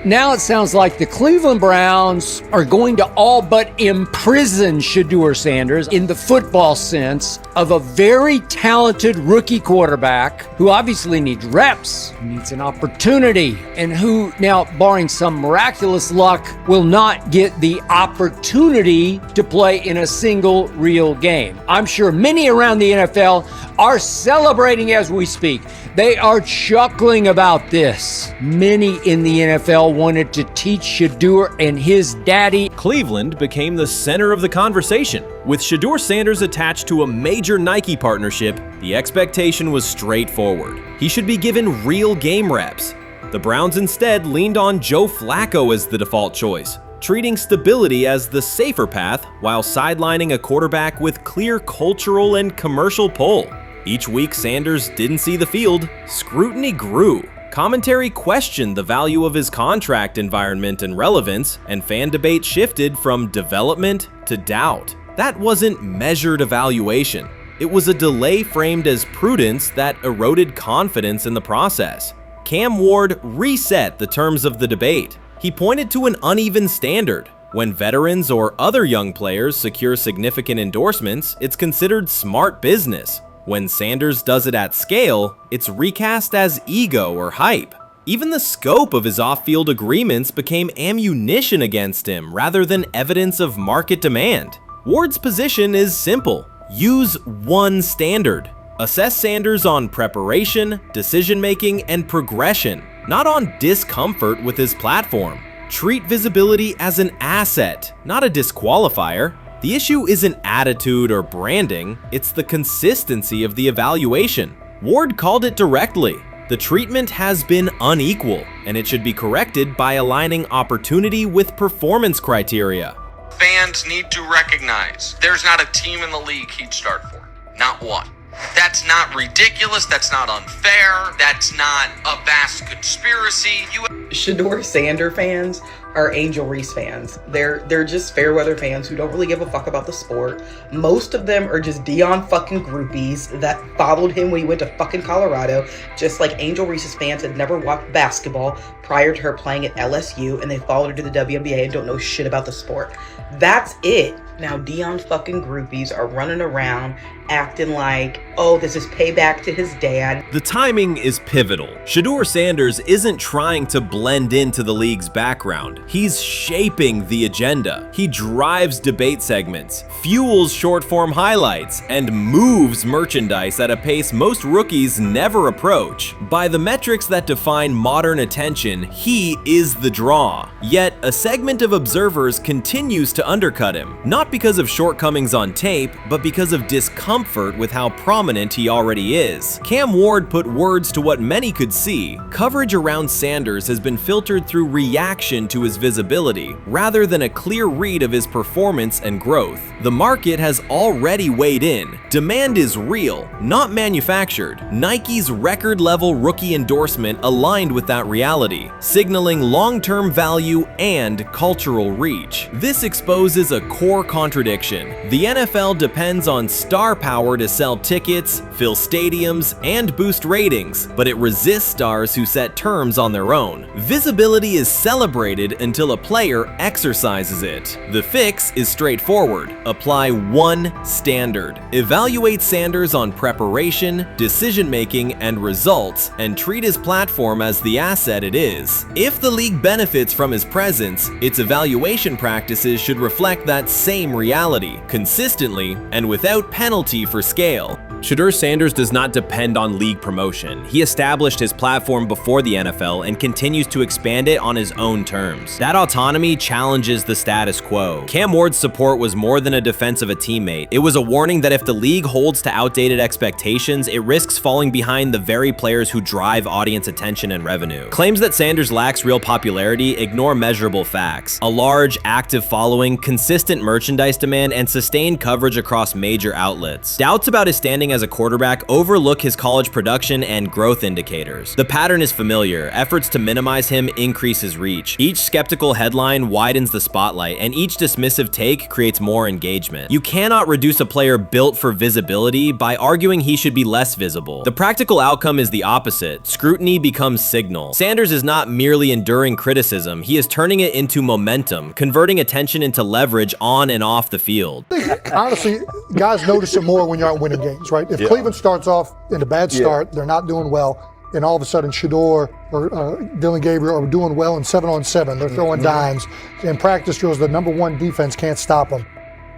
Speaker 7: Now it sounds like the Cleveland Browns are going to all but imprison Shedeur Sanders in the football sense of a very talented rookie quarterback who obviously needs reps, who needs an opportunity, and who now, barring some miraculous luck, will not get the opportunity to play in a single real game. I'm sure many around the NFL are celebrating as we speak. They are chuckling about this. Many in the NFL wanted to teach Shedeur and his daddy.
Speaker 2: Cleveland became the center of the conversation. With Shedeur Sanders attached to a major Nike partnership, the expectation was straightforward. He should be given real game reps. The Browns instead leaned on Joe Flacco as the default choice, treating stability as the safer path while sidelining a quarterback with clear cultural and commercial pull. Each week Sanders didn't see the field, scrutiny grew. Commentary questioned the value of his contract environment and relevance, and fan debate shifted from development to doubt. That wasn't measured evaluation. It was a delay framed as prudence that eroded confidence in the process. Cam Ward reset the terms of the debate. He pointed to an uneven standard. When veterans or other young players secure significant endorsements, it's considered smart business. When Sanders does it at scale, it's recast as ego or hype. Even the scope of his off-field agreements became ammunition against him rather than evidence of market demand. Ward's position is simple. Use one standard. Assess Sanders on preparation, decision-making, and progression, not on discomfort with his platform. Treat visibility as an asset, not a disqualifier. The issue isn't attitude or branding, it's the consistency of the evaluation. Ward called it directly. The treatment has been unequal, and it should be corrected by aligning opportunity with performance criteria.
Speaker 11: Fans need to recognize there's not a team in the league he'd start for. Not one. That's not ridiculous, that's not unfair, that's not a vast conspiracy.
Speaker 12: Shedeur Sanders fans are Angel Reese fans. They're just fair weather fans who don't really give a fuck about the sport. Most of them are just Dion fucking groupies that followed him when he went to fucking Colorado, just like Angel Reese's fans had never watched basketball prior to her playing at LSU, and they followed her to the WNBA and don't know shit about the sport. That's it. Now Dion fucking groupies are running around acting like, oh, this is payback to his dad.
Speaker 2: The timing is pivotal. Shedeur Sanders isn't trying to blend into the league's background. He's shaping the agenda. He drives debate segments, fuels short-form highlights, and moves merchandise at a pace most rookies never approach. By the metrics that define modern attention, he is the draw. Yet, a segment of observers continues to undercut him, not because of shortcomings on tape, but because of discomfort with how prominent he already is. Cam Ward put words to what many could see. Coverage around Sanders has been filtered through reaction to his visibility, rather than a clear read of his performance and growth. The market has already weighed in. Demand is real, not manufactured. Nike's record-level rookie endorsement aligned with that reality, signaling long-term value and cultural reach. This exposes a core contradiction. The NFL depends on star power to sell tickets, fill stadiums, and boost ratings, but it resists stars who set terms on their own. Visibility is celebrated until a player exercises it. The fix is straightforward. Apply one standard. Evaluate Sanders on preparation, decision-making, and results, and treat his platform as the asset it is. If the league benefits from his presence, its evaluation practices should reflect that same reality, consistently and without penalty for scale. Shedeur Sanders does not depend on league promotion. He established his platform before the NFL and continues to expand it on his own terms. That autonomy challenges the status quo. Cam Ward's support was more than a defense of a teammate. It was a warning that if the league holds to outdated expectations, it risks falling behind the very players who drive audience attention and revenue. Claims that Sanders lacks real popularity ignore measurable facts. A large, active following, consistent merchandise demand, and sustained coverage across major outlets. Doubts about his standing as a quarterback overlook his college production and growth indicators. The pattern is familiar. Efforts to minimize him increase his reach. Each skeptical headline widens the spotlight, and each dismissive take creates more engagement. You cannot reduce a player built for visibility by arguing he should be less visible. The practical outcome is the opposite. Scrutiny becomes signal. Sanders is not merely enduring criticism, he is turning it into momentum, converting attention into leverage on and off the field.
Speaker 13: Honestly, guys notice it more when you're out winning games, right? If Cleveland starts off in a bad start, they're not doing well, and all of a sudden Shedeur or Dillon Gabriel are doing well in 7-on-7, they're throwing dimes. In practice drills, the number one defense can't stop them.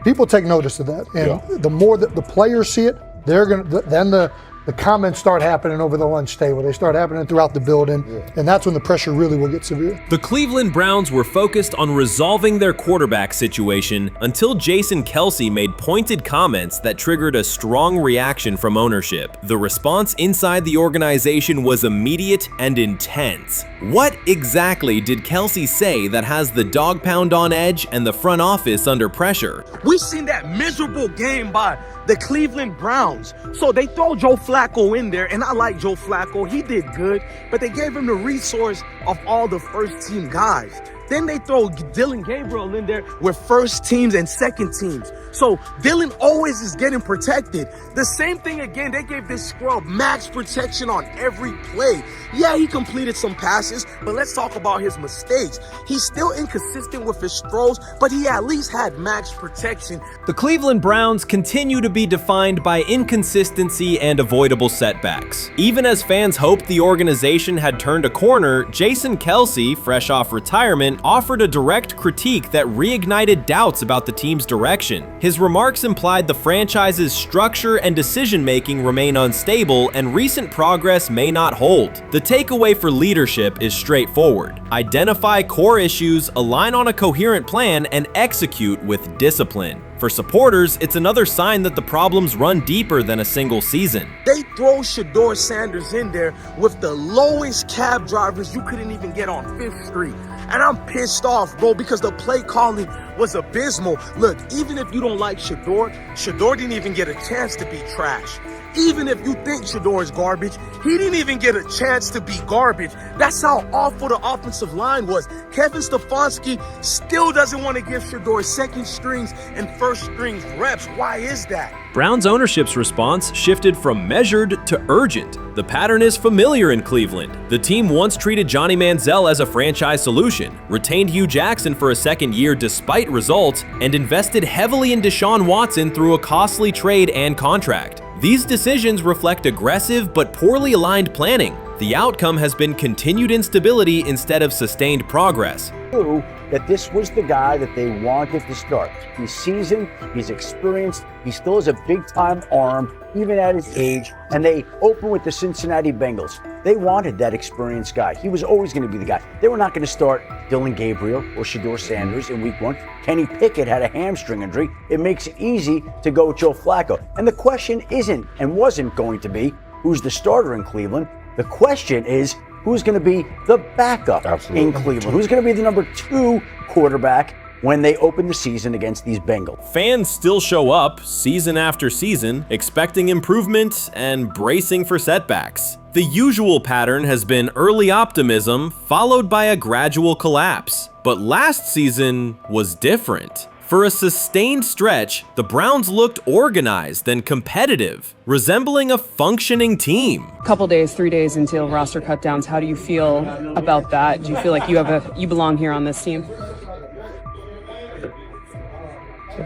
Speaker 13: People take notice of that, and the more that the players see it, they're gonna then the comments start happening over the lunch table. They start happening throughout the building, and that's when the pressure really will get severe.
Speaker 2: The Cleveland Browns were focused on resolving their quarterback situation until Jason Kelce made pointed comments that triggered a strong reaction from ownership. The response inside the organization was immediate and intense. What exactly did Kelce say that has the dog pound on edge and the front office under pressure?
Speaker 14: We've seen that miserable game by the Cleveland Browns. So they throw Joe Flacco in there, and I like Joe Flacco. He did good, but they gave him the resource of all the first-team guys. Then they throw Dillon Gabriel in there with first teams and second teams. So Dillon always is getting protected. The same thing again, they gave this scrub max protection on every play. Yeah, he completed some passes, but let's talk about his mistakes. He's still inconsistent with his throws, but he at least had max protection.
Speaker 2: The Cleveland Browns continue to be defined by inconsistency and avoidable setbacks. Even as fans hoped the organization had turned a corner, Jason Kelce, fresh off retirement, offered a direct critique that reignited doubts about the team's direction. His remarks implied the franchise's structure and decision-making remain unstable and recent progress may not hold. The takeaway for leadership is straightforward. Identify core issues, align on a coherent plan, and execute with discipline. For supporters, it's another sign that the problems run deeper than a single season.
Speaker 14: They throw Shedeur Sanders in there with the lowest cab drivers you couldn't even get on 5th Street. And I'm pissed off, bro, because the play calling was abysmal. Look, even if you don't like Shedeur didn't even get a chance to be trash. Even if you think Shedeur is garbage, he didn't even get a chance to be garbage. That's how awful the offensive line was. Kevin Stefanski still doesn't want to give Shedeur second strings and first strings reps. Why is that?
Speaker 2: Browns ownership's response shifted from measured to urgent. The pattern is familiar in Cleveland. The team once treated Johnny Manziel as a franchise solution, retained Hugh Jackson for a second year despite results, and invested heavily in Deshaun Watson through a costly trade and contract. These decisions reflect aggressive but poorly aligned planning. The outcome has been continued instability instead of sustained progress.
Speaker 23: That this was the guy that they wanted to start. He's seasoned, he's experienced, he still has a big-time arm, even at his age, and they open with the Cincinnati Bengals. They wanted that experienced guy. He was always going to be the guy. They were not going to start Dillon Gabriel or Shedeur Sanders in week 1. Kenny Pickett had a hamstring injury. It makes it easy to go with Joe Flacco. And the question isn't and wasn't going to be who's the starter in Cleveland. The question is, who's going to be the backup in Cleveland? Who's going to be the number 2 quarterback when they open the season against these Bengals?
Speaker 2: Fans still show up season after season, expecting improvement and bracing for setbacks. The usual pattern has been early optimism followed by a gradual collapse. But last season was different. For a sustained stretch, the Browns looked organized and competitive, resembling a functioning team.
Speaker 24: Couple days, 3 days until roster cutdowns, how do you feel about that? Do you feel like you belong here on this team?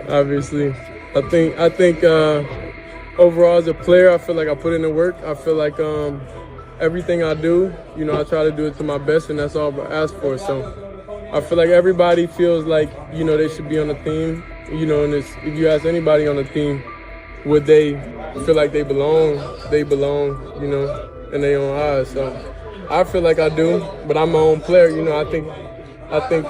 Speaker 3: Obviously, I think overall as a player, I feel like I put in the work. I feel like everything I do, I try to do it to my best, and that's all I ask for. So I feel like everybody feels like, they should be on the team, and if you ask anybody on the team, would they feel like they belong, in their own eyes. So I feel like I do, but I'm my own player, I think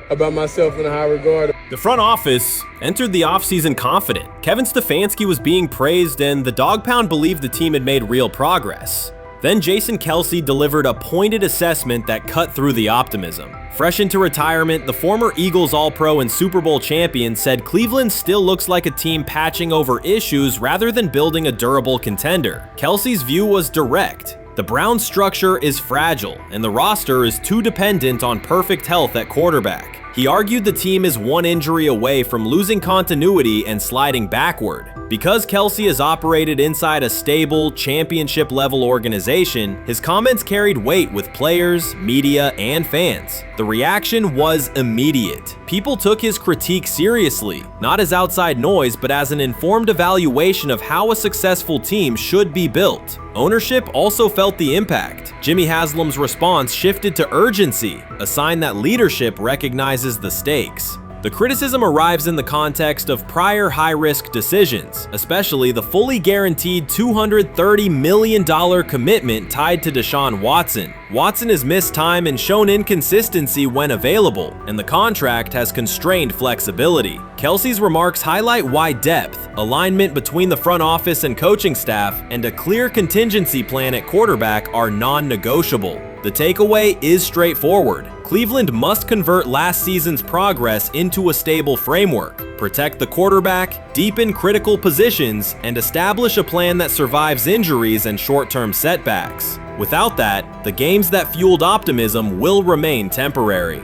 Speaker 3: about myself in a high regard.
Speaker 2: The front office entered the offseason confident. Kevin Stefanski was being praised and the dog pound believed the team had made real progress. Then Jason Kelce delivered a pointed assessment that cut through the optimism. Fresh into retirement, the former Eagles All-Pro and Super Bowl champion said Cleveland still looks like a team patching over issues rather than building a durable contender. Kelce's view was direct. The Browns' structure is fragile, and the roster is too dependent on perfect health at quarterback. He argued the team is one injury away from losing continuity and sliding backward. Because Kelce has operated inside a stable, championship-level organization, his comments carried weight with players, media, and fans. The reaction was immediate. People took his critique seriously, not as outside noise, but as an informed evaluation of how a successful team should be built. Ownership also felt the impact. Jimmy Haslam's response shifted to urgency, a sign that leadership recognizes the stakes. The criticism arrives in the context of prior high-risk decisions, especially the fully guaranteed $230 million commitment tied to Deshaun Watson. Watson has missed time and shown inconsistency when available, and the contract has constrained flexibility. Kelce's remarks highlight why depth, alignment between the front office and coaching staff, and a clear contingency plan at quarterback are non-negotiable. The takeaway is straightforward. Cleveland must convert last season's progress into a stable framework, protect the quarterback, deepen critical positions, and establish a plan that survives injuries and short-term setbacks. Without that, the games that fueled optimism will remain temporary.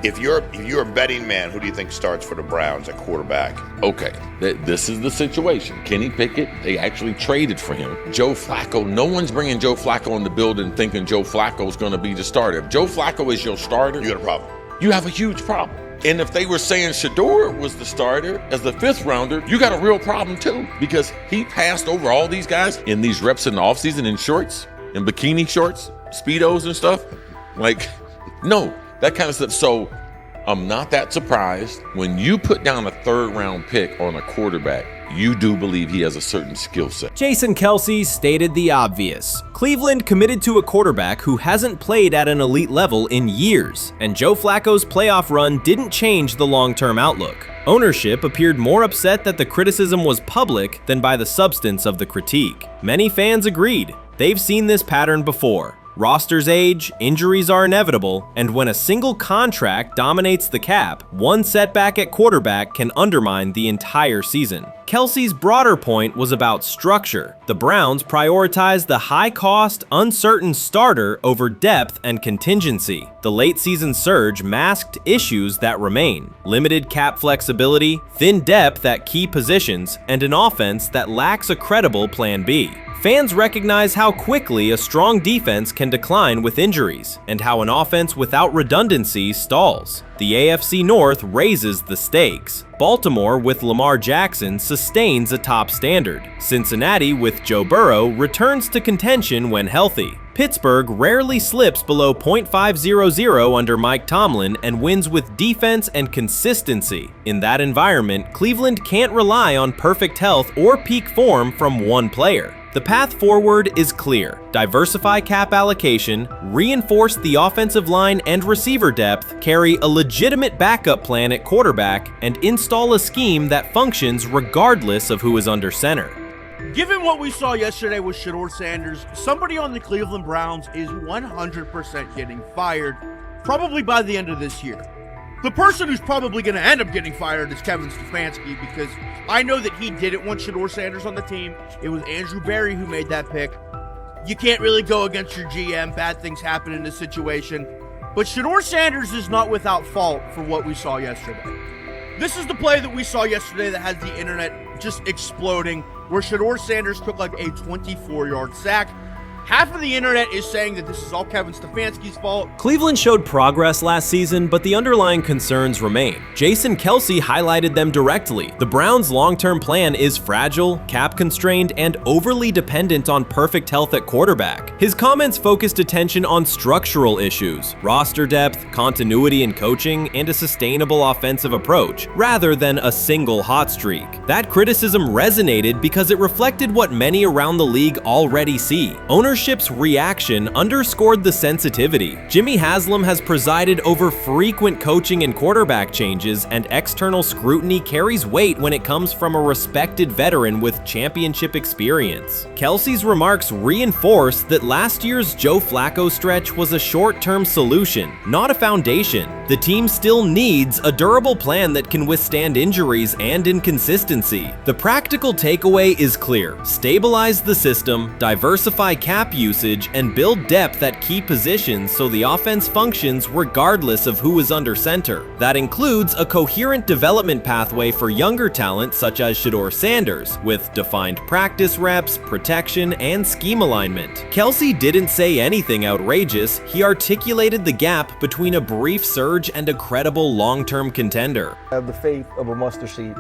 Speaker 15: If you're a betting man, who do you think starts for the Browns at quarterback?
Speaker 16: Okay, this is the situation. Kenny Pickett, they actually traded for him. Joe Flacco, no one's bringing Joe Flacco in the building thinking Joe Flacco's going to be the starter. If Joe Flacco is your starter,
Speaker 15: you got a problem.
Speaker 16: You have a huge problem. And if they were saying Shedeur was the starter as the 5th rounder, you got a real problem too, because he passed over all these guys in these reps in the offseason in shorts, in bikini shorts, Speedos and stuff. Like, no. That kind of stuff. So I'm not that surprised. When you put down a 3rd round pick on a quarterback, you do believe he has a certain skill set.
Speaker 2: Jason Kelce stated the obvious. Cleveland committed to a quarterback who hasn't played at an elite level in years, and Joe Flacco's playoff run didn't change the long-term outlook. Ownership appeared more upset that the criticism was public than by the substance of the critique. Many fans agreed. They've seen this pattern before. Rosters age, injuries are inevitable, and when a single contract dominates the cap, one setback at quarterback can undermine the entire season. Kelce's broader point was about structure. The Browns prioritized the high-cost, uncertain starter over depth and contingency. The late-season surge masked issues that remain: limited cap flexibility, thin depth at key positions, and an offense that lacks a credible Plan B. Fans recognize how quickly a strong defense can decline with injuries, and how an offense without redundancy stalls. The AFC North raises the stakes. Baltimore with Lamar Jackson sustains a top standard. Cincinnati with Joe Burrow returns to contention when healthy. Pittsburgh rarely slips below .500 under Mike Tomlin and wins with defense and consistency. In that environment, Cleveland can't rely on perfect health or peak form from one player. The path forward is clear. Diversify cap allocation, reinforce the offensive line and receiver depth, carry a legitimate backup plan at quarterback, and install a scheme that functions regardless of who is under center.
Speaker 18: Given what we saw yesterday with Shedeur Sanders, somebody on the Cleveland Browns is 100% getting fired, probably by the end of this year. The person who's probably going to end up getting fired is Kevin Stefanski, because I know that he didn't want Shedeur Sanders on the team. It was Andrew Berry who made that pick. You can't really go against your GM. Bad things happen in this situation. But Shedeur Sanders is not without fault for what we saw yesterday. This is the play that we saw yesterday that has the internet just exploding, where Shedeur Sanders took like a 24-yard sack. Half of the internet is saying that this is all Kevin Stefanski's fault.
Speaker 2: Cleveland showed progress last season, but the underlying concerns remain. Jason Kelce highlighted them directly. The Browns' long-term plan is fragile, cap-constrained, and overly dependent on perfect health at quarterback. His comments focused attention on structural issues, roster depth, continuity in coaching, and a sustainable offensive approach, rather than a single hot streak. That criticism resonated because it reflected what many around the league already see. Ownership ownership's reaction underscored the sensitivity. Jimmy Haslam has presided over frequent coaching and quarterback changes, and external scrutiny carries weight when it comes from a respected veteran with championship experience. Kelsey's remarks reinforce that last year's Joe Flacco stretch was a short-term solution, not a foundation. The team still needs a durable plan that can withstand injuries and inconsistency. The practical takeaway is clear: stabilize the system, diversify cap usage, and build depth at key positions so the offense functions regardless of who is under center. That includes a coherent development pathway for younger talent such as Shedeur Sanders, with defined practice reps, protection, and scheme alignment. Kelsey didn't say anything outrageous. He articulated the gap between a brief surge and a credible long-term contender.
Speaker 10: Have the faith of a mustard seed.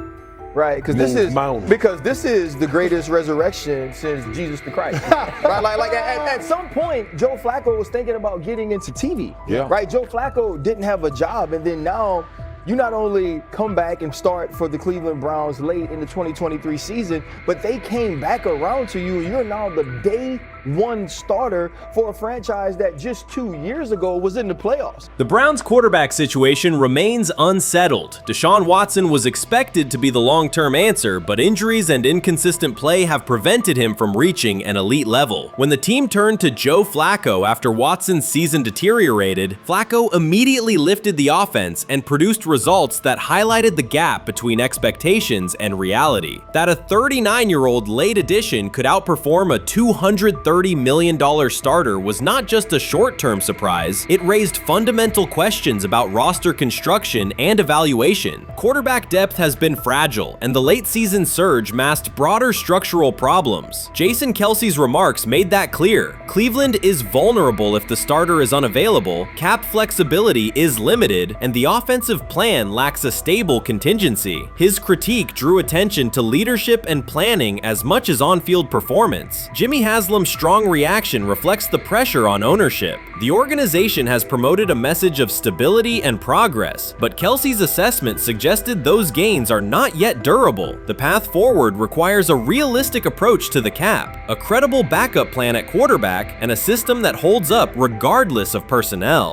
Speaker 10: Right, because this is the greatest resurrection since Jesus the Christ. Right, like at some point, Joe Flacco was thinking about getting into TV.
Speaker 16: Yeah.
Speaker 10: Right, Joe Flacco didn't have a job, and then now you not only come back and start for the Cleveland Browns late in the 2023 season, but they came back around to you. You're now the day one starter for a franchise that just 2 years ago was in the playoffs.
Speaker 2: The Browns' quarterback situation remains unsettled. Deshaun Watson was expected to be the long-term answer, but injuries and inconsistent play have prevented him from reaching an elite level. When the team turned to Joe Flacco after Watson's season deteriorated, Flacco immediately lifted the offense and produced results that highlighted the gap between expectations and reality. That a 39-year-old late addition could outperform a $230 million starter was not just a short-term surprise, it raised fundamental questions about roster construction and evaluation. Quarterback depth has been fragile, and the late-season surge masked broader structural problems. Jason Kelsey's remarks made that clear. Cleveland is vulnerable if the starter is unavailable, cap flexibility is limited, and the offensive plan lacks a stable contingency. His critique drew attention to leadership and planning as much as on-field performance. Jimmy Haslam's strong reaction reflects the pressure on ownership. The organization has promoted a message of stability and progress, but Kelsey's assessment suggested those gains are not yet durable. The path forward requires a realistic approach to the cap, a credible backup plan at quarterback, and a system that holds up regardless of personnel.